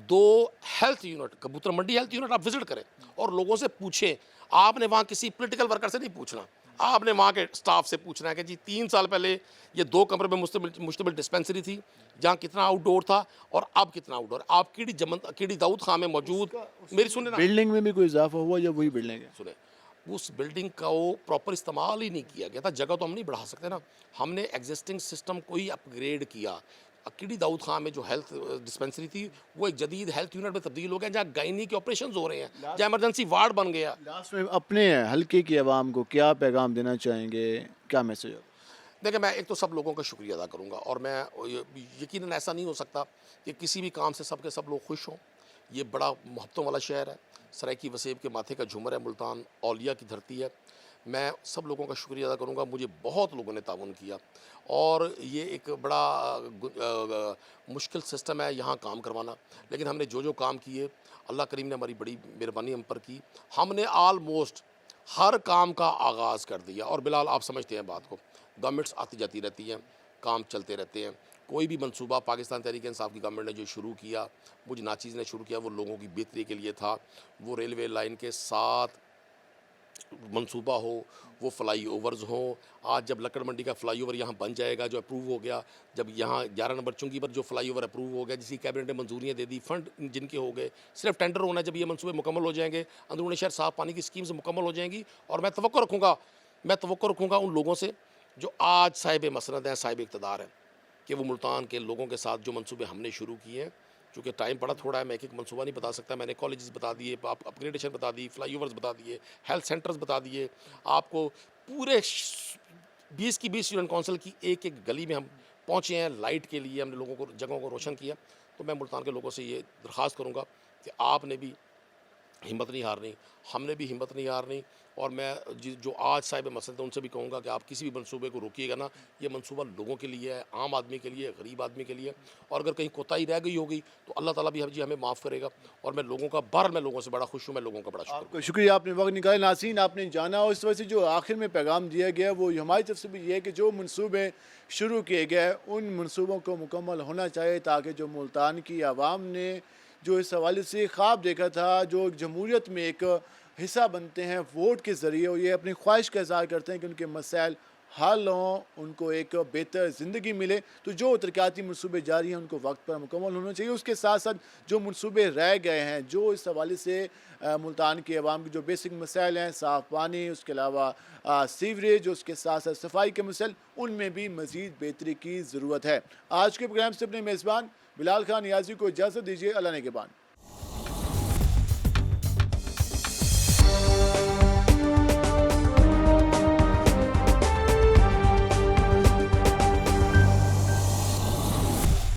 2 हेल्थ यूनिट, कबूतर मंडी हेल्थ यूनिट आप विजिट करें और लोगों से पूछें। आपने वहाँ किसी पॉलिटिकल वर्कर से नहीं पूछना, आपने वहाँ के स्टाफ से पूछना है कि जी 3 साल पहले ये 2 कमरे में मुश्तमिल डिस्पेंसरी थी जहाँ कितना आउटडोर था और अब कितना आउटडोर। आप कीड़ी दाऊद खां में मौजूद, मेरी सुने ना, बिल्डिंग में भी कोई इजाफा हुआ या वही बिल्डिंग है? सुने, उस बिल्डिंग का वो प्रॉपर इस्तेमाल ही नहीं किया गया था। जगह तो हम नहीं बढ़ा सकते ना, हमने एग्जिस्टिंग सिस्टम को ही अपग्रेड किया। कीड़ी दाऊद खां में जो हेल्थ डिस्पेंसरी थी वो एक जदीद हेल्थ यूनिट में तब्दील हो गया जहाँ गायनी के ऑपरेशन हो रहे हैं, जहाँ इमरजेंसी वार्ड बन गया। लास्ट में अपने हल्के की आवाम को क्या पैगाम देना चाहेंगे, क्या मैसेज? देखिए, मैं एक तो सब लोगों का शुक्रिया अदा करूँगा और मैं यकीनन ऐसा नहीं हो सकता कि किसी भी काम से सब के सब लोग खुश हों। ये बड़ा मोहब्बतों वाला शहर है, सराइकी वसेब के माथे का झूमर है, मुल्तान औलिया की धरती है। मैं सब लोगों का शुक्रिया अदा करूँगा, मुझे बहुत लोगों ने ताउन किया और ये एक बड़ा मुश्किल सिस्टम है यहाँ काम करवाना, लेकिन हमने जो काम किए, अल्लाह करीम ने हमारी बड़ी मेहरबानी हम पर की। हमने आलमोस्ट हर काम का आगाज़ कर दिया और बिलाल आप समझते हैं बात को, गवर्नमेंट्स आती जाती रहती हैं, काम चलते रहते हैं। कोई भी मंसूबा पाकिस्तान तहरीक इंसाफ की गवर्नमेंट ने जो शुरू किया, मुझ नाचीज़ ने शुरू किया, वो लोगों की बेहतरी के लिए था। वो रेलवे लाइन के साथ मंसूबा हो, वो फ्लाई ओवर्स हो। आज जब लकड़ मंडी का फ्लाई ओवर यहाँ बन जाएगा जो अप्रूव हो गया, जब यहाँ 11 नंबर चुंगी पर जो फ्लाई ओवर अप्रूव हो गया, जिसकी कैबिनेट ने मंजूरियाँ दे दी, फंड जिनके हो गए, सिर्फ टेंडर होना है। जब ये मंसूबे मुकम्मल हो जाएंगे, अंदरूनी शहर साफ़ पानी की स्कीम्स मुकम्मल हो जाएंगी और मैं तवक्को रखूँगा उन लोगों से जो आज साहिब मसनद हैं, साहिब इक़्तिदार हैं। कि वो मुल्तान के लोगों के साथ जो मंसूबे हमने शुरू किए हैं, चूँकि टाइम बड़ा थोड़ा है, मैं एक एक मनसूबा नहीं बता सकता। मैंने कॉलेजेस बता दिए, अपग्रेडेशन बता दी, फ्लाईओवर्स बता दिए, हेल्थ सेंटर्स बता दिए, आपको पूरे 20 की 20 यूनियन काउंसिल की एक एक गली में हम पहुँचे हैं लाइट के लिए, हमने लोगों को जगहों को रोशन किया। तो मैं मुल्तान के लोगों से ये दरख्वास्त करूँगा कि आपने भी हिम्मत नहीं हारनी, हमने भी हिम्मत नहीं हारनी। और मैं जो आज साहिब मसलत उनसे भी कहूँगा कि आप किसी भी मंसूबे को रोकिएगा ना, ये मंसूबा लोगों के लिए है, आम आदमी के लिए, गरीब आदमी के लिए। और अगर कहीं कोताही रह गई होगी तो अल्लाह ताला भी जी हमें माफ़ करेगा। और मैं लोगों का मैं लोगों से बड़ा खुश हूँ, मैं लोगों का बड़ा आपको शुक्रिया, आपने वक्त निकाला। नाज़रीन, आपने जाना और इस वजह से जो आखिर में पैगाम दिया गया वो हमारी तरफ से भी ये है कि जो मंसूबे शुरू किए गए उन मंसूबों को मुकम्मल होना चाहिए, ताकि जो मुल्तान की आवाम ने जो इस हवाले से ख्वाब देखा था, जो जमहूरियत में एक हिस्सा बनते हैं वोट के ज़रिए, और ये अपनी ख्वाहिश का इज़हार करते हैं कि उनके मसाइल हल हों, उनको एक बेहतर ज़िंदगी मिले, तो जो तरक्याती मनसूबे जारी हैं उनको वक्त पर मुकम्मल होना चाहिए। उसके साथ साथ जो मनसूबे रह गए हैं, जो इस हवाले से मुल्तान की आवाम की जो बेसिक मसाइल हैं, साफ़ पानी, उसके अलावा सीवरेज, उसके साथ साथ सफाई के मसाइल, उनमें भी मज़ीद बेहतरी की ज़रूरत है। आज के प्रोग्राम से अपने मेज़बान बिलाल खान नियाज़ी को इजाज़त दीजिए। अल्लाह ने के बाद।